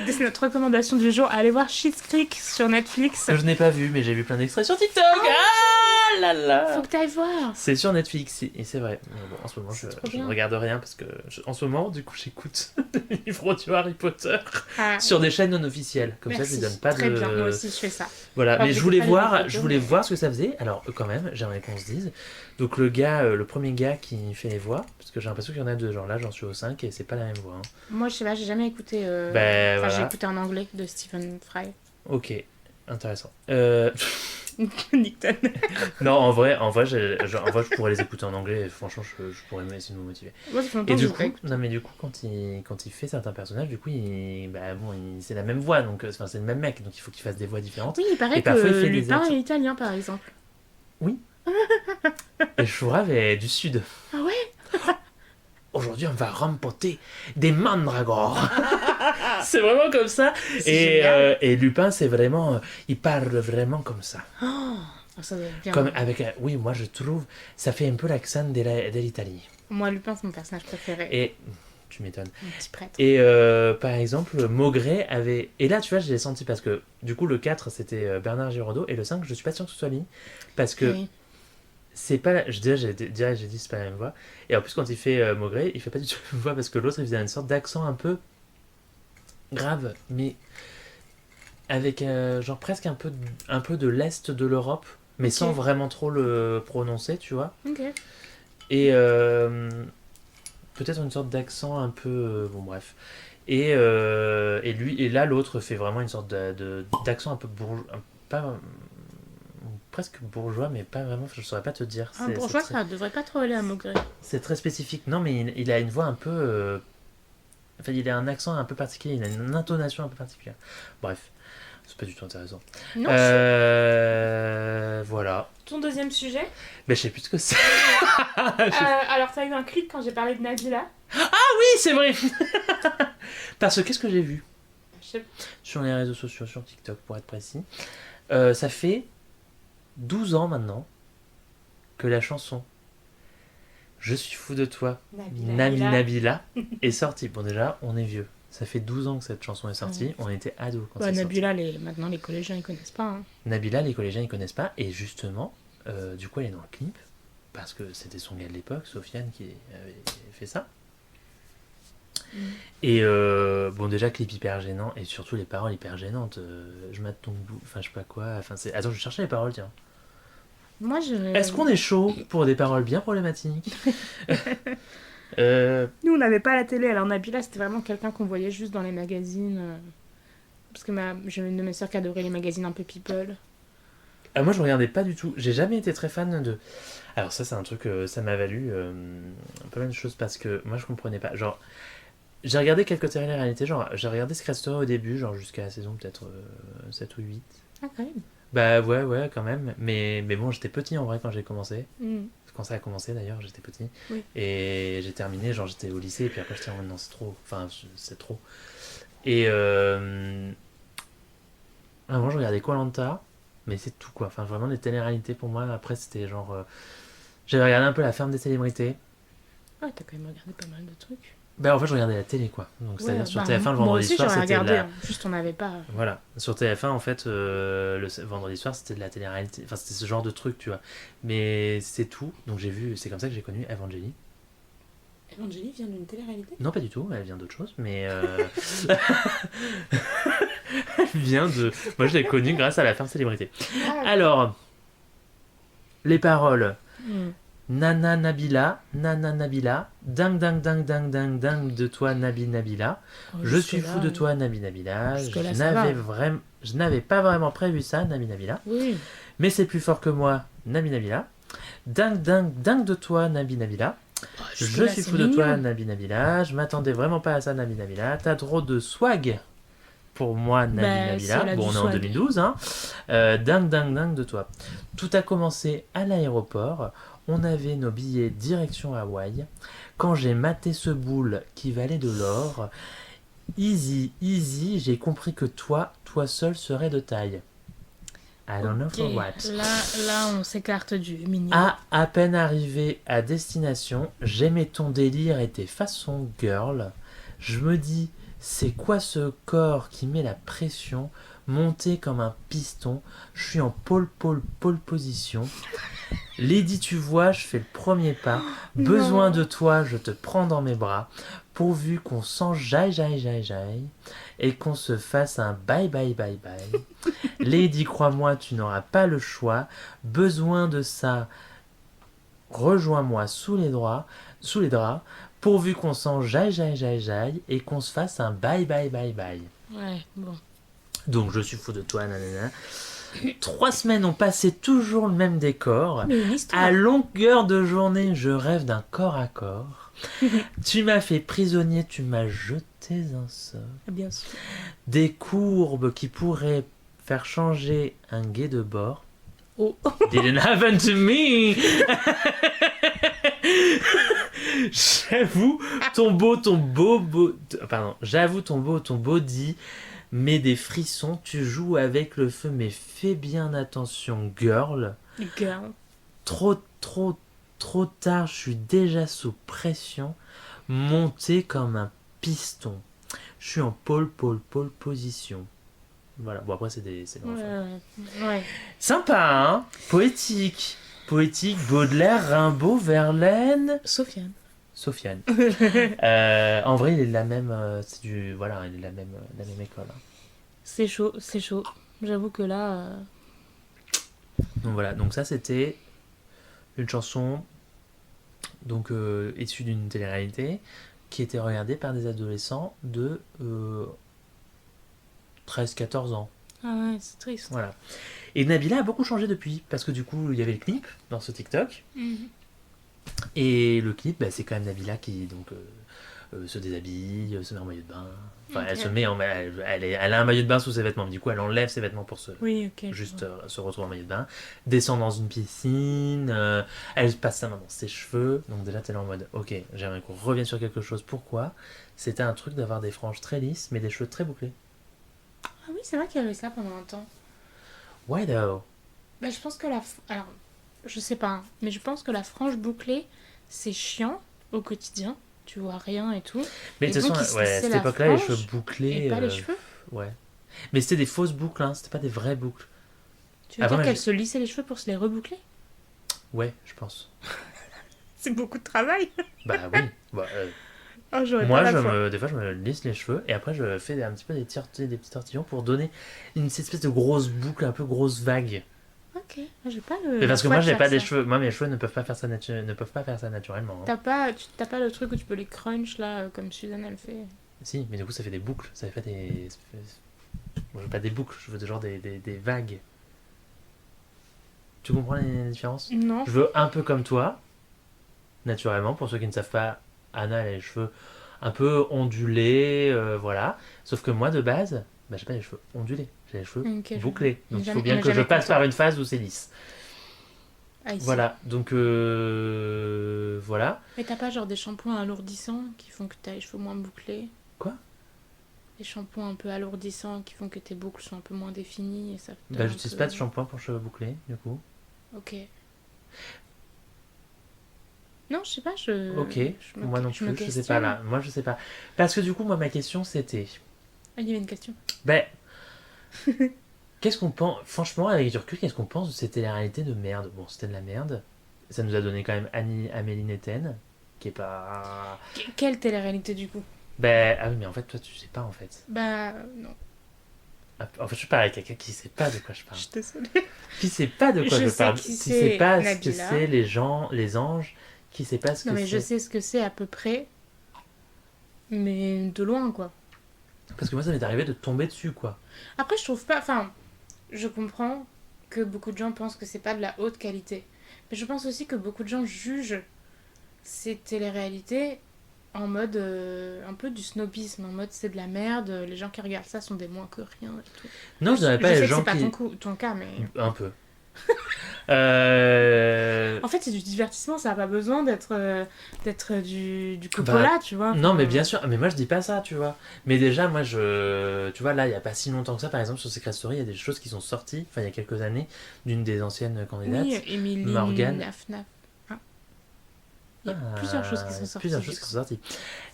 C'est notre recommandation du jour. Allez voir Schitt's Creek sur Netflix. Je n'ai pas vu, mais j'ai vu plein d'extraits sur TikTok. Ah Ah là là. Faut que t'ailles voir. C'est sur Netflix, et c'est vrai. Mais bon, en ce moment, je ne bien. regarde rien parce que, en ce moment, du coup, j'écoute les livres audio Harry Potter Ah, sur des chaînes non officielles. Comme merci. ça, je lui donne pas Très de. bien, moi aussi je fais ça. Voilà, Enfin, mais je j'écoute voulais pas les livres voir, audio, je voulais mais- voir ce que ça faisait. Alors, quand même, j'aimerais qu'on se dise. Donc, le gars, le premier gars qui fait les voix, parce que j'ai l'impression qu'il y en a deux. Genre là, j'en suis au 5 et c'est pas la même voix. Hein. Moi je sais pas, j'ai jamais écouté. Ben, Enfin, j'ai voilà. écouté en anglais de Stephen Fry. Ok, intéressant. Nickton. Non, en vrai, je pourrais les écouter en anglais. Et franchement, je pourrais essayer de me motiver. Moi ça fait longtemps Et que du j'ai pas coup, écouté. non mais du coup, quand il fait certains personnages, du coup, c'est la même voix, donc enfin, c'est le même mec, donc il faut qu'il fasse des voix différentes. Oui, il paraît Et parfois, il que fait des Lupin accents. est italien par exemple. Et Chourave est du sud. Ah ouais. Aujourd'hui, on va remporter des mandragores. C'est vraiment comme ça. C'est génial. Et Lupin, c'est vraiment, il parle vraiment comme ça. Oh, ça doit être bien. Comme avec, oui, moi je trouve, ça fait un peu l'accent de l'Italie. Moi Lupin c'est mon personnage préféré. Et tu m'étonnes. Mon petit prêtre. Et par exemple, Maugret avait. Et là, tu vois, je l'ai senti parce que du coup, le 4 c'était Bernard Giraudot et le 5, je suis pas sûr que ce soit lui. Parce que Oui. c'est pas. J'ai dit c'est pas la même voix. Et en plus, quand il fait Maugret, il fait pas du tout la même voix parce que l'autre il faisait une sorte d'accent un peu grave, mais avec genre presque un peu de l'Est de l'Europe, mais Ok. sans vraiment trop le prononcer, tu vois. Ok. Et peut-être une sorte d'accent un peu. Bon, bref. Et là, l'autre fait vraiment une sorte d'accent un peu bourgeois. Pas, presque bourgeois, mais pas vraiment. Je saurais pas te dire. Un bourgeois ça devrait pas trop aller à Maugret. C'est très spécifique. Non, mais il a une voix un peu. Enfin, il a un accent un peu particulier. Il a une intonation un peu particulière. Bref. C'est pas du tout intéressant. Non. Voilà. Ton deuxième sujet. Mais je sais plus ce que c'est. Alors t'as eu un clic quand j'ai parlé de Nabila. Oui, c'est vrai. Parce que qu'est-ce que j'ai vu Je sais- sur les réseaux sociaux, sur TikTok pour être précis. Ça fait 12 ans maintenant que la chanson Je suis fou de toi, Nabila est sortie. Bon déjà, on est vieux. Ça fait 12 ans que cette chanson est sortie. On était ados quand c'est sorti. Nabila, maintenant les collégiens ils connaissent pas. Hein. Nabila, les collégiens ils connaissent pas. Et justement, du coup elle est dans le clip. Parce que c'était son gars de l'époque, Sofiane, qui avait fait ça. Et bon, déjà, clip hyper gênant, et surtout les paroles hyper gênantes. Je mate ton bout, enfin, je sais pas quoi. Enfin, c'est... Attends, je cherchais les paroles, tiens. Moi je. Est-ce qu'on est chaud pour des paroles bien problématiques Nous on n'avait pas la télé, alors Nabila c'était vraiment quelqu'un qu'on voyait juste dans les magazines. Parce que j'ai une de mes soeurs qui adorait les magazines un peu people. Moi, je regardais pas du tout. J'ai jamais été très fan de. Alors, ça, c'est un truc, ça m'a valu pas mal de choses parce que moi, je comprenais pas. Genre, j'ai regardé quelques télé-réalités, genre, j'ai regardé Secret Story au début, genre jusqu'à la saison peut-être 7 ou 8. Ah, quand même. Bah, ouais, quand même. Mais bon, j'étais petit en vrai quand j'ai commencé. Mm. Quand ça a commencé d'ailleurs, j'étais petit. Oui. Et j'ai terminé, genre, j'étais au lycée, et puis après, j'étais en mode non, c'est trop. Enfin, c'est trop. Et avant, je regardais Koh-Lanta. Mais c'est tout quoi, enfin vraiment les télé-réalités pour moi, après c'était genre... J'avais regardé un peu La Ferme des Célébrités. Ouais, t'as quand même regardé pas mal de trucs. Ben en fait je regardais la télé quoi, donc c'est-à-dire sur TF1 le moi vendredi aussi, soir j'aurais c'était regardé, de la... hein. Juste on n'avait pas. Voilà, sur TF1 en fait le vendredi soir c'était de la télé-réalité, enfin c'était ce genre de truc tu vois. Mais c'est tout, donc j'ai vu, c'est comme ça que j'ai connu Evangélie. Evangélie vient d'une télé-réalité. Non pas du tout, elle vient d'autre chose, mais... elle vient de... Moi je l'ai connue grâce à La Ferme Célébrité. Alors, les paroles... Nana Nabila, ding de toi Nabila, je suis fou de toi Nabila, je n'avais pas vraiment prévu ça Nabila, oui. Mais c'est plus fort que moi Nabila, ding de toi Nabila, je suis fou de toi Nabila, je m'attendais vraiment pas à ça Nabila, t'as trop de swag pour moi Nabila, bon on est en 2012 hein, ding de toi. Tout a commencé à l'aéroport. On avait nos billets direction Hawaï. Quand j'ai maté ce boule qui valait de l'or, easy, j'ai compris que toi seul serais de taille. I don't know for what. Là, on s'écarte du mini. À peine arrivé à destination, j'aimais ton délire et tes façons girl. Je me dis, c'est quoi ce corps qui met la pression? monté comme un piston. Je suis en pole position. Lady, tu vois, je fais le premier pas. Besoin Non. de toi, je te prends dans mes bras. Pourvu qu'on s'enjaille et qu'on se fasse un bye. Lady, crois-moi, tu n'auras pas le choix. Besoin de ça, rejoins-moi sous les draps, pourvu qu'on s'enjaille et qu'on se fasse un bye. Ouais, bon. Donc je suis fou de toi, nanana. 3 semaines ont passé, toujours le même décor. Mais une histoire. À longueur de journée, je rêve d'un corps à corps. Tu m'as fait prisonnier, tu m'as jeté un sort. Bien sûr. Des courbes qui pourraient faire changer un guet de bord. Oh. Didn't happen to me. J'avoue ton body met des frissons. Tu joues avec le feu, mais fais bien attention, girl. Girl. Trop tard, je suis déjà sous pression, monté comme un piston. Je suis en pole position. Voilà, bon après c'est Ouais. Sympa, hein. Poétique, Baudelaire, Rimbaud, Verlaine, Sofiane. Sofiane. En vrai, il est de la même, voilà, il est de la même école. Hein. C'est chaud. J'avoue que là... Donc voilà, donc ça c'était une chanson donc issue d'une télé-réalité qui était regardée par des adolescents de 13-14 ans. Ah ouais, c'est triste. Voilà. Et Nabila a beaucoup changé depuis, parce que du coup, il y avait le clip dans ce TikTok. Et le clip, c'est quand même Nabila qui donc se déshabille, se met en maillot de bain. Enfin, Ok. elle se met elle a un maillot de bain sous ses vêtements. Du coup, elle enlève ses vêtements pour Oui, ok. juste se retrouver en maillot de bain. Descend dans une piscine. Elle passe sa main dans ses cheveux. Donc déjà, t'es là en mode, ok, j'aimerais qu'on revienne sur quelque chose. Pourquoi ? C'était un truc d'avoir des franges très lisses, mais des cheveux très bouclés. Ah oui, c'est vrai qu'il y avait ça pendant un temps. Why though ? Bah, je pense que alors, je sais pas, hein, mais je pense que la frange bouclée, c'est chiant au quotidien. Tu vois rien et tout. Mais Et de toute donc, façon, il se à cette la époque-là, les frange cheveux bouclés. et pas les cheveux. Ouais. Mais c'était des fausses boucles, hein. C'était pas des vraies boucles. Tu veux Avant, dire qu'elle j'ai- se lissait les cheveux pour se les reboucler? Ouais, je pense. C'est beaucoup de travail. Bah oui. Bah, Oh, j'aurais moi, pas la foi. des fois, je me lisse les cheveux et après, je fais un petit peu des petits tortillons pour donner une espèce de grosse boucle, un peu grosse vague. Ok, j'ai pas le. Mais parce que foi moi, de j'ai faire pas des ça. cheveux. Moi, mes cheveux ne peuvent pas faire ça, ne peuvent pas faire ça naturellement. Hein. T'as pas le truc où tu peux les crunch là, comme Suzanne elle fait. Si, mais du coup, ça fait des boucles. Ça fait des. Moi, je veux pas des boucles, je veux genre des vagues. Tu comprends les différences ? Non. Je veux un peu comme toi, naturellement. Pour ceux qui ne savent pas, Anna elle a les cheveux un peu ondulés, voilà. Sauf que moi, de base, j'ai pas les cheveux ondulés, j'ai les cheveux Ok, je bouclés. vois. Donc il Jamais- faut bien on est que je jamais passe content. par une phase où c'est lisse. Ah, ici. Voilà, donc voilà. Mais t'as pas genre des shampoings alourdissants qui font que t'as les cheveux moins bouclés? Quoi? Des shampoings un peu alourdissants qui font que tes boucles sont un peu moins définies et ça te donne un J'utilise peu- pas de shampoing pour cheveux bouclés, du coup. Ok. Non, je sais pas, je. Ok, je me- moi non je me plus, je sais questionne. pas là. Moi, je sais pas. Parce que du coup, moi, ma question, c'était... Ah, il y avait une question. Ben, qu'est-ce qu'on pense... Franchement, avec du recul, qu'est-ce qu'on pense de cette télé-réalité de merde ? Bon, c'était de la merde. Ça nous a donné quand même Amélie Netten, qui est pas... Quelle télé-réalité du coup? Ah oui, mais en fait, toi, tu sais pas, en fait. Bah, non. En fait, je parle avec quelqu'un qui sait pas de quoi je parle. Je suis désolée. Qui sait pas de quoi Je je sais parle. qui Qui c'est sait pas ce que Nabila. c'est les gens, les anges. Qui sait pas ce Non, que mais je c'est. sais ce que c'est à peu près. Mais de loin, quoi. Parce que moi, ça m'est arrivé de tomber dessus, quoi. Après, je trouve pas. Enfin, je comprends que beaucoup de gens pensent que c'est pas de la haute qualité. Mais je pense aussi que beaucoup de gens jugent ces téléréalités en mode un peu du snobisme, en mode c'est de la merde, les gens qui regardent ça sont des moins que rien et tout. Non, je dirais pas sais les que gens c'est pas qui. ton cas, mais. Un peu. En fait, c'est du divertissement, ça a pas besoin d'être du Coppola, tu vois. Non, Enfin, mais bien sûr. Mais moi, je dis pas ça, tu vois. Mais déjà, moi, tu vois, là, il y a pas si longtemps que ça, par exemple, sur Secret Story, il y a des choses qui sont sorties, enfin, il y a quelques années, d'une des anciennes candidates. Oui, Émilie Morgane. Nafnaf. Hein. Il y a plusieurs choses qui sont sorties. Plusieurs choses du qui coup. sont sorties.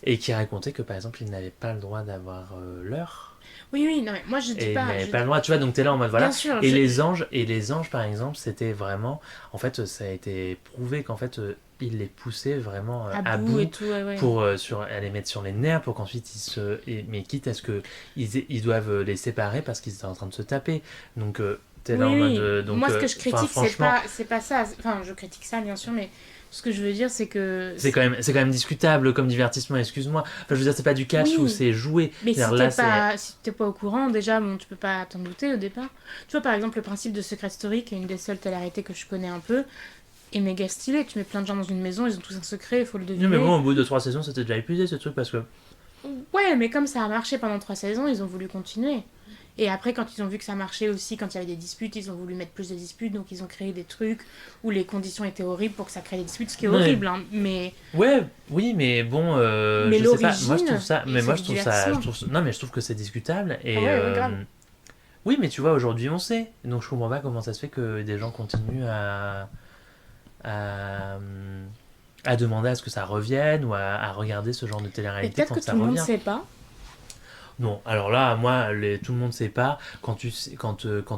Et qui racontait que, par exemple, ils n'avaient pas le droit d'avoir l'heure Oui, non, mais moi je dis Et il pas. n'avait pas le droit, tu vois, donc t'es là en mode voilà. Bien sûr, Et les anges, par exemple, c'était vraiment. En fait, ça a été prouvé qu'en fait, il les poussait vraiment à bout et tout, ouais. pour à les mettre sur les nerfs pour qu'ensuite mais quitte à ce que ils doivent les séparer parce qu'ils étaient en train de se taper. Donc, t'es là en mode. Donc, moi ce que je critique, franchement, c'est pas ça. Enfin, je critique ça, bien sûr, mais ce que je veux dire, c'est que. c'est quand même discutable comme divertissement, excuse-moi. Enfin, je veux dire, c'est pas du catch Oui. où c'est joué. Mais si C'est-à-dire, t'es pas au courant, déjà, bon, tu peux pas t'en douter au départ. Tu vois, par exemple, le principe de Secret Story, qui est une des seules télé-réalités que je connais un peu, est méga stylé. Tu mets plein de gens dans une maison, ils ont tous un secret, il faut le deviner. Mais bon, au bout de 3 saisons, c'était déjà épuisé ce truc parce que. Ouais, mais comme ça a marché pendant 3 saisons, ils ont voulu continuer. Et après, quand ils ont vu que ça marchait aussi, quand il y avait des disputes, ils ont voulu mettre plus de disputes, donc ils ont créé des trucs où les conditions étaient horribles pour que ça crée des disputes, ce qui est horrible, hein, mais... Ouais, oui, mais bon, Mais je sais pas, moi je l'origine, trouve ça, mais c'est moi du je trouve ça, divertissement. non mais je trouve que c'est discutable et Ah ouais, grave. oui, mais tu vois, aujourd'hui on sait, donc je comprends pas comment ça se fait que des gens continuent à, à demander à ce que ça revienne ou à regarder ce genre de Mais télé-réalité peut-être quand que ça tout le monde revient. sait pas. Non, alors là, moi, tout le monde sait pas. Quand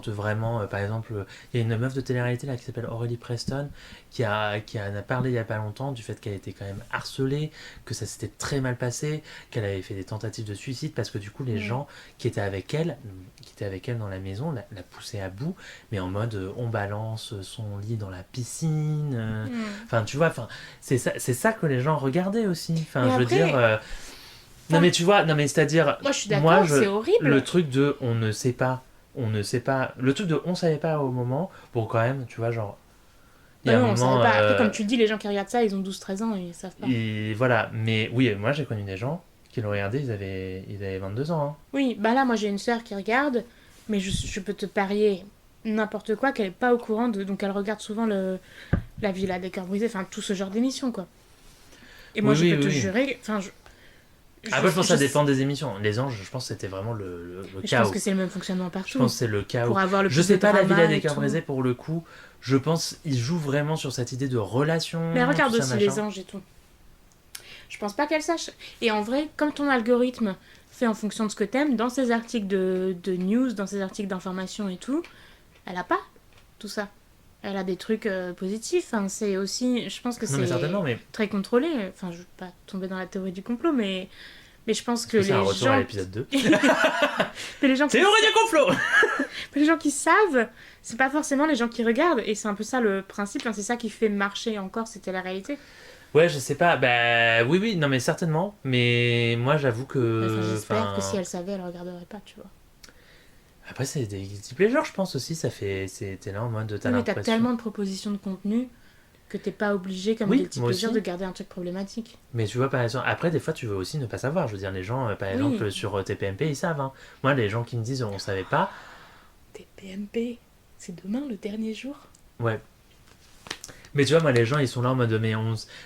vraiment, par exemple, il y a une meuf de télé-réalité là qui s'appelle Aurélie Preston qui en a parlé il y a pas longtemps du fait qu'elle était quand même harcelée, que ça s'était très mal passé, qu'elle avait fait des tentatives de suicide parce que du coup les gens qui étaient avec elle dans la maison, la poussaient à bout, mais en mode on balance son lit dans la piscine. Enfin, tu vois, enfin, c'est ça que les gens regardaient aussi. Enfin, Mais je veux après, dire. Non mais tu vois, non mais c'est-à-dire, moi je suis d'accord, c'est horrible. le truc de on ne sait pas, le truc de on savait pas au moment, bon quand même, tu vois, genre, il y a un Non, on savait moment, pas. Après, comme tu le dis, les gens qui regardent ça, ils ont 12-13 ans et ils savent pas. et voilà, mais oui, moi j'ai connu des gens qui l'ont regardé, ils avaient 22 ans, hein. Oui, bah là, moi j'ai une sœur qui regarde, mais je peux te parier n'importe quoi qu'elle est pas au courant de. Donc elle regarde souvent la Villa des Cœurs Brisés, enfin tout ce genre d'émissions, quoi. Et moi Oui, je oui, peux te oui. jurer, enfin Après je pense que ça dépend des émissions, les anges, je pense que c'était vraiment le je pense chaos. que c'est le même fonctionnement Je partout. pense que c'est le chaos. Pour avoir le Je plus sais de pas la drama Villa des et Cœurs tout. Brisés pour le coup, je pense ils jouent vraiment sur cette idée de relation, Mais elle regarde tout ça, aussi machin. les anges et tout. Je pense pas qu'elle sache. Et en vrai, comme ton algorithme fait en fonction de ce que t'aimes, dans ses articles de news, dans ses articles d'information et tout, elle a pas tout ça. Elle a des trucs positifs. Hein. C'est aussi, je pense que Non mais c'est certainement, mais très contrôlé. Enfin, je veux pas tomber dans la théorie du complot, mais je pense que c'est un les retour à gens, l'épisode 2. mais les gens qui, Théorie du complot. les gens qui savent, c'est pas forcément les gens qui regardent. Et c'est un peu ça le principe. Hein. C'est ça qui fait marcher encore. C'était la réalité. Ouais, je sais pas. Bah oui, non mais certainement. Mais moi, j'avoue Enfin, que. j'espère que Enfin, si elle savait, elle regarderait pas, tu vois. après, c'est des guilty pleasures, je pense aussi. Ça fait. T'es là en mode. T'as Oui, mais t'as l'impression. tellement de propositions de contenu que t'es pas obligé, comme Oui, guilty moi pleasure, aussi. de garder un truc problématique. Mais tu vois, par exemple. Après, des fois, tu veux aussi ne pas savoir. Je veux dire, les gens, par Oui. exemple, sur TPMP, ils savent. Hein. Moi, les gens qui me disent on savait pas. T'es PMP, c'est demain le dernier jour. Ouais. Mais tu vois, moi, les gens, ils sont là en mode, mais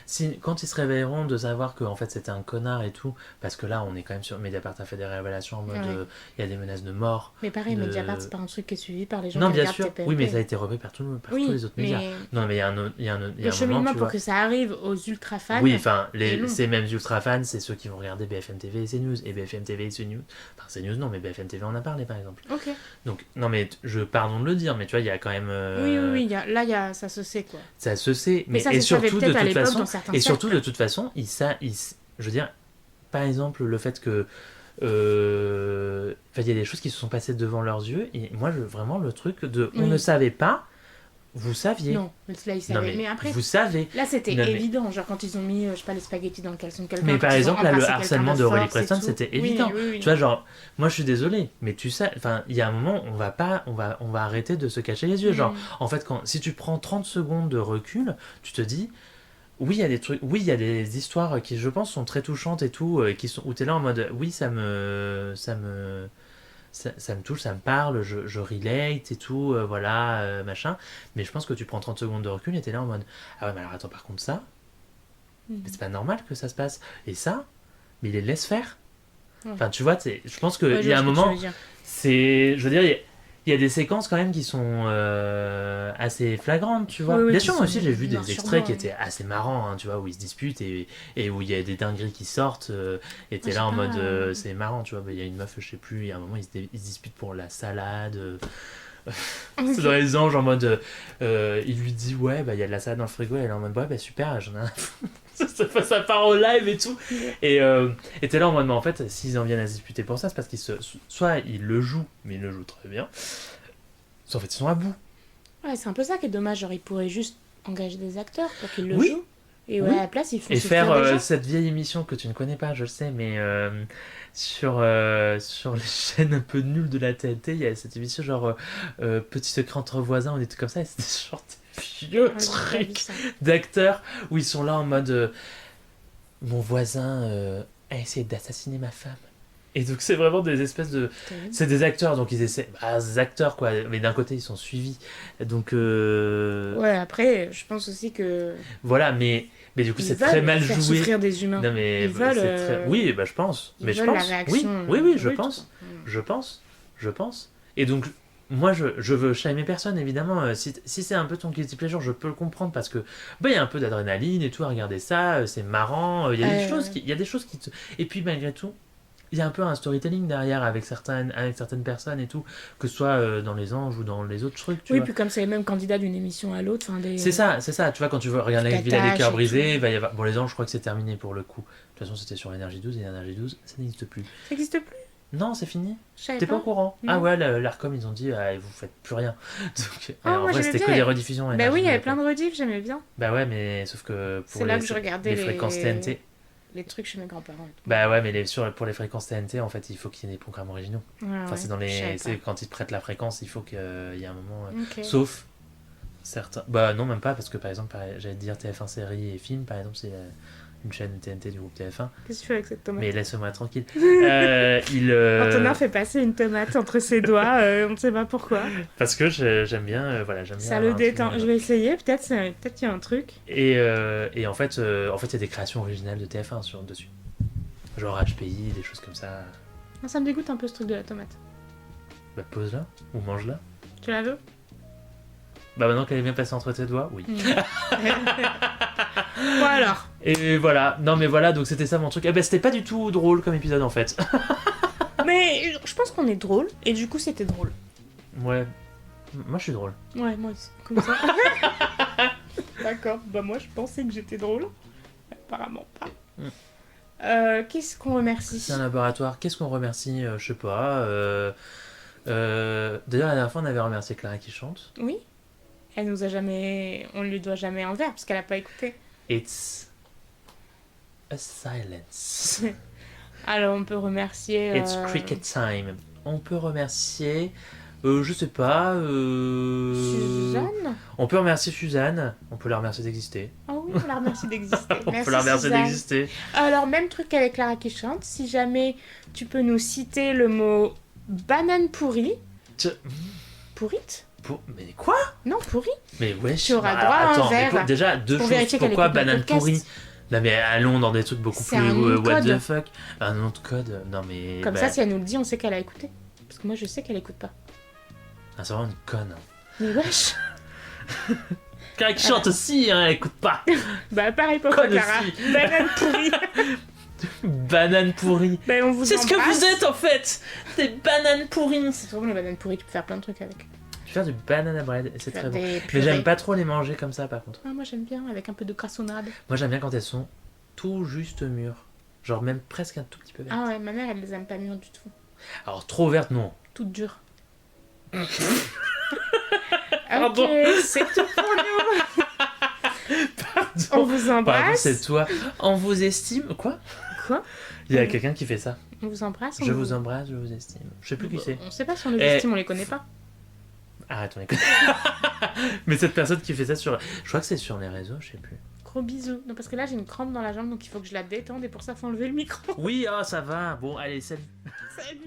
si, quand ils se réveilleront de savoir que en fait c'était un connard et tout, parce que là, on est quand même sur Mediapart a fait des révélations en mode, Ouais. il y a des menaces de mort. Mais pareil, De- Mediapart, c'est pas un truc qui est suivi par les gens Non, qui bien regardent sûr, TPMP. oui, mais ça a été repris par, par Oui, tous les autres médias. mais Non, mais il y a un, il y a un, il y a le un cheminement moment, tu pour vois. que ça arrive aux ultra fans. Oui, enfin, est long. ces mêmes ultra fans, c'est ceux qui vont regarder BFM TV et CNews. Et BFM TV et CNews. Enfin, CNews, non, mais BFM TV en a parlé, par exemple. Ok. Donc, non, mais pardon de le dire, mais tu vois, il y a quand même. Oui, ça se sait quoi. Ça se sait, Mais ça et se savait surtout, de peut-être à toute l'époque façon. dans certains Et surtout, cercles. de toute façon, je veux dire, par exemple, le fait que. Enfin, il y a des choses qui se sont passées devant leurs yeux. Et moi, vraiment, le truc de on Oui. ne savait pas, vous saviez. Non, là ils Non, savaient. Mais après, vous savez. là c'était Non, mais- évident. Genre quand ils ont mis, je sais pas, les spaghettis dans le caleçon de quelqu'un. Mais quand par ils ont exemple, là, le embrassé harcèlement quelqu'un d'Aurélie force et Preston, tout. c'était Oui, évident. oui. Tu vois, genre, moi je suis désolé, mais tu sais, enfin, il y a un moment, on va arrêter de se cacher les yeux. Genre, en fait, si tu prends 30 secondes de recul, tu te dis, oui, il y a des trucs, oui, il y a des histoires qui, je pense, sont très touchantes et tout, où t'es là en mode, oui, ça me touche, ça me parle, je relate et tout, voilà, machin. Mais je pense que tu prends 30 secondes de recul et t'es là en mode, ah ouais, mais alors attends, par contre, ça, mais c'est pas normal que ça se passe. Et ça, mais il les laisse faire. Ouais. Enfin, tu vois, je pense qu'il Ouais, je y a un vois ce que tu moment, veux dire. je veux dire, il y a des séquences quand même qui sont assez flagrantes, tu vois. Oui, oui, Bien qui sûr, moi aussi sont j'ai vu noir des sur extraits blanc, qui hein. étaient assez marrants, hein, tu vois, où ils se disputent et où il y a des dingueries qui sortent. Et t'es Moi, là j'ai en pas. mode, c'est marrant, tu vois. Bah, il y a une meuf, je sais plus, il y a un moment, ils se disputent pour la salade. C'est dans Ok. les anges en mode. Il lui dit, ouais, bah il y a de la salade dans le frigo, et elle est en mode, ouais, bah super, j'en ai un. Ça part au live et tout. Et t'es là en mode, mais en fait, s'ils en viennent à se disputer pour ça, c'est parce soit ils le jouent, mais ils le jouent très bien, soit en fait ils sont à bout. Ouais, c'est un peu ça qui est dommage. Genre, ils pourraient juste engager des acteurs pour qu'ils le Oui, jouent. Et ouais, oui. à la place, ils font Et faire souffrir des gens. cette vieille émission que tu ne connais pas, je le sais, mais sur les chaînes un peu nulles de la TNT, il y a cette émission genre Petit secret entre voisins, on était comme ça, et c'était genre des vieux Ah, j'ai pas vu trucs ça. d'acteurs où ils sont là en mode mon voisin a essayé d'assassiner ma femme. Et donc c'est vraiment des espèces de... Terrible. C'est des acteurs, donc ils essaient... Bah, des acteurs quoi, mais d'un côté ils sont suivis. Donc Ouais, après, je pense aussi que voilà, mais du coup ils c'est très veulent mal faire joué. souffrir des humains. Non mais Ils veulent, c'est très... Oui, bah je pense. ils Mais je veulent la pense. Oui, réaction oui, oui, je brute, pense. quoi. Je pense. Je pense. Et donc, moi, je veux shamer personne, évidemment. Si c'est un peu ton guilty pleasure, je peux le comprendre parce que bah, il y a un peu d'adrénaline et tout à regarder ça. C'est marrant. Il y a des choses il y a des choses qui te... Et puis, malgré tout, il y a un peu un storytelling derrière avec certaines personnes et tout, que ce soit dans Les Anges ou dans les autres trucs, tu Oui, vois. puis comme c'est les mêmes candidats d'une émission à l'autre, enfin C'est ça. Tu vois, quand tu veux regarder tu Villa des t'attaches cœurs et brisés, tout. il va y avoir... Bon, Les Anges, je crois que c'est terminé pour le coup. De toute façon, c'était sur Énergie 12 et Énergie 12, ça n'existe plus. Ça n'existe plus. Non, c'est fini. Je savais T'es pas au pas. courant? Non. Ah ouais, l'Arcom, ils ont dit, ah, vous faites plus rien. Donc, Ah, en moi, vrai, j'aimais c'était bien. que des rediffusions. Bah Énergie oui, il y 12 avait après. plein de rediffs, j'aimais bien. Bah ouais, mais sauf que C'est pour là que je regardais les fréquences TNT. les trucs chez mes grands-parents. et tout. Bah ouais, mais pour les fréquences TNT, en fait, il faut qu'il y ait des programmes originaux. Ouais, Enfin, ouais, c'est dans je savais les. pas. C'est quand ils te prêtent la fréquence, il faut qu'il y ait un moment. Ok. Sauf certains. Bah non, même pas, parce que par exemple, j'allais te dire TF1 série et film, par exemple, c'est une chaîne TNT du groupe TF1. Qu'est-ce que tu fais avec cette tomate? Mais laisse-moi tranquille. Antonin fait passer une tomate entre ses doigts, on ne sait pas pourquoi. Parce que j'aime bien, voilà, j'aime bien. Ça avoir le un détend. souvenir. Je vais essayer, peut-être qu'il y a un truc. Et en fait, il y a des créations originales de TF1 dessus. Genre HPI, des choses comme ça. Non, ça me dégoûte un peu ce truc de la tomate. Bah pose-la, ou mange-la. Tu la veux? Bah maintenant qu'elle est bien passée entre tes doigts, oui. Bon alors. Et voilà, non mais voilà, donc c'était ça mon truc. Eh ben c'était pas du tout drôle comme épisode en fait. Mais je pense qu'on est drôle, et du coup c'était drôle. Ouais, moi je suis drôle. Ouais, moi aussi. Comme ça. D'accord, bah moi je pensais que j'étais drôle. Apparemment pas. Qu'est-ce qu'on remercie? C'est un laboratoire, qu'est-ce qu'on remercie Je sais pas. D'ailleurs la dernière fois on avait remercié Clara qui chante. Oui. Elle nous a jamais. On lui doit jamais un verre parce qu'elle a pas écouté. It's a silence. Alors on peut remercier. It's cricket time. On peut remercier, je sais pas. Suzanne. On peut remercier Suzanne. On peut la remercier d'exister. Ah oui, on la remercie d'exister. On Merci peut la remercier Suzanne. d'exister. Alors même truc avec Clara qui chante. Si jamais tu peux nous citer le mot banane pourrie. Pourrite? Mais quoi? Non, pourrie. Mais wesh. Tu auras bah, droit à un attends, mais verre. déjà deux Pour choses. vérifier qu'elle Pourquoi écoute notre banane podcast. pourrie? Non mais allons dans des trucs beaucoup C'est plus un nom de what code. the fuck. Un nom de code. Non mais. Comme bah, ça, si elle nous le dit, on sait qu'elle a écouté. Parce que moi, je sais qu'elle écoute pas. ah, c'est vraiment une conne. Mais wesh. Clara qui chante aussi, hein, elle écoute pas. Bah pareil pour toi, Conne Clara. aussi. Banane pourrie. Banane pourrie. Ben, on vous C'est ce que embrasse. vous êtes en fait. Des bananes pourries. C'est trop bon les bananes pourries, tu peux faire plein de trucs avec. Tu fais du banana bread, et c'est Faire très bon. des Mais purées. j'aime pas trop les manger comme ça par contre. Ah, moi j'aime bien, avec un peu de grassonnade. Moi j'aime bien quand elles sont tout juste mûres. Genre même presque un tout petit peu vertes. Ah ouais, ma mère elle les aime pas mûres du tout. Alors trop vertes non. Toutes dures. Pardon. Ok, c'est tout pour nous. Pardon. On vous Pardon, embrasse. c'est toi. On vous estime. Quoi? Quoi? Il y a quelqu'un qui fait ça. On vous embrasse. Je vous embrasse, je vous estime. Je sais plus qui c'est. On sait pas si on les Eh. estime, on les connaît pas. Arrête, on écoute. Mais cette personne qui fait ça sur. Je crois que c'est sur les réseaux, je sais plus. Gros bisous. Non, parce que là j'ai une crampe dans la jambe donc il faut que je la détende et pour ça faut enlever le micro. Oui, ah ça va. Bon, allez, salut. Salut.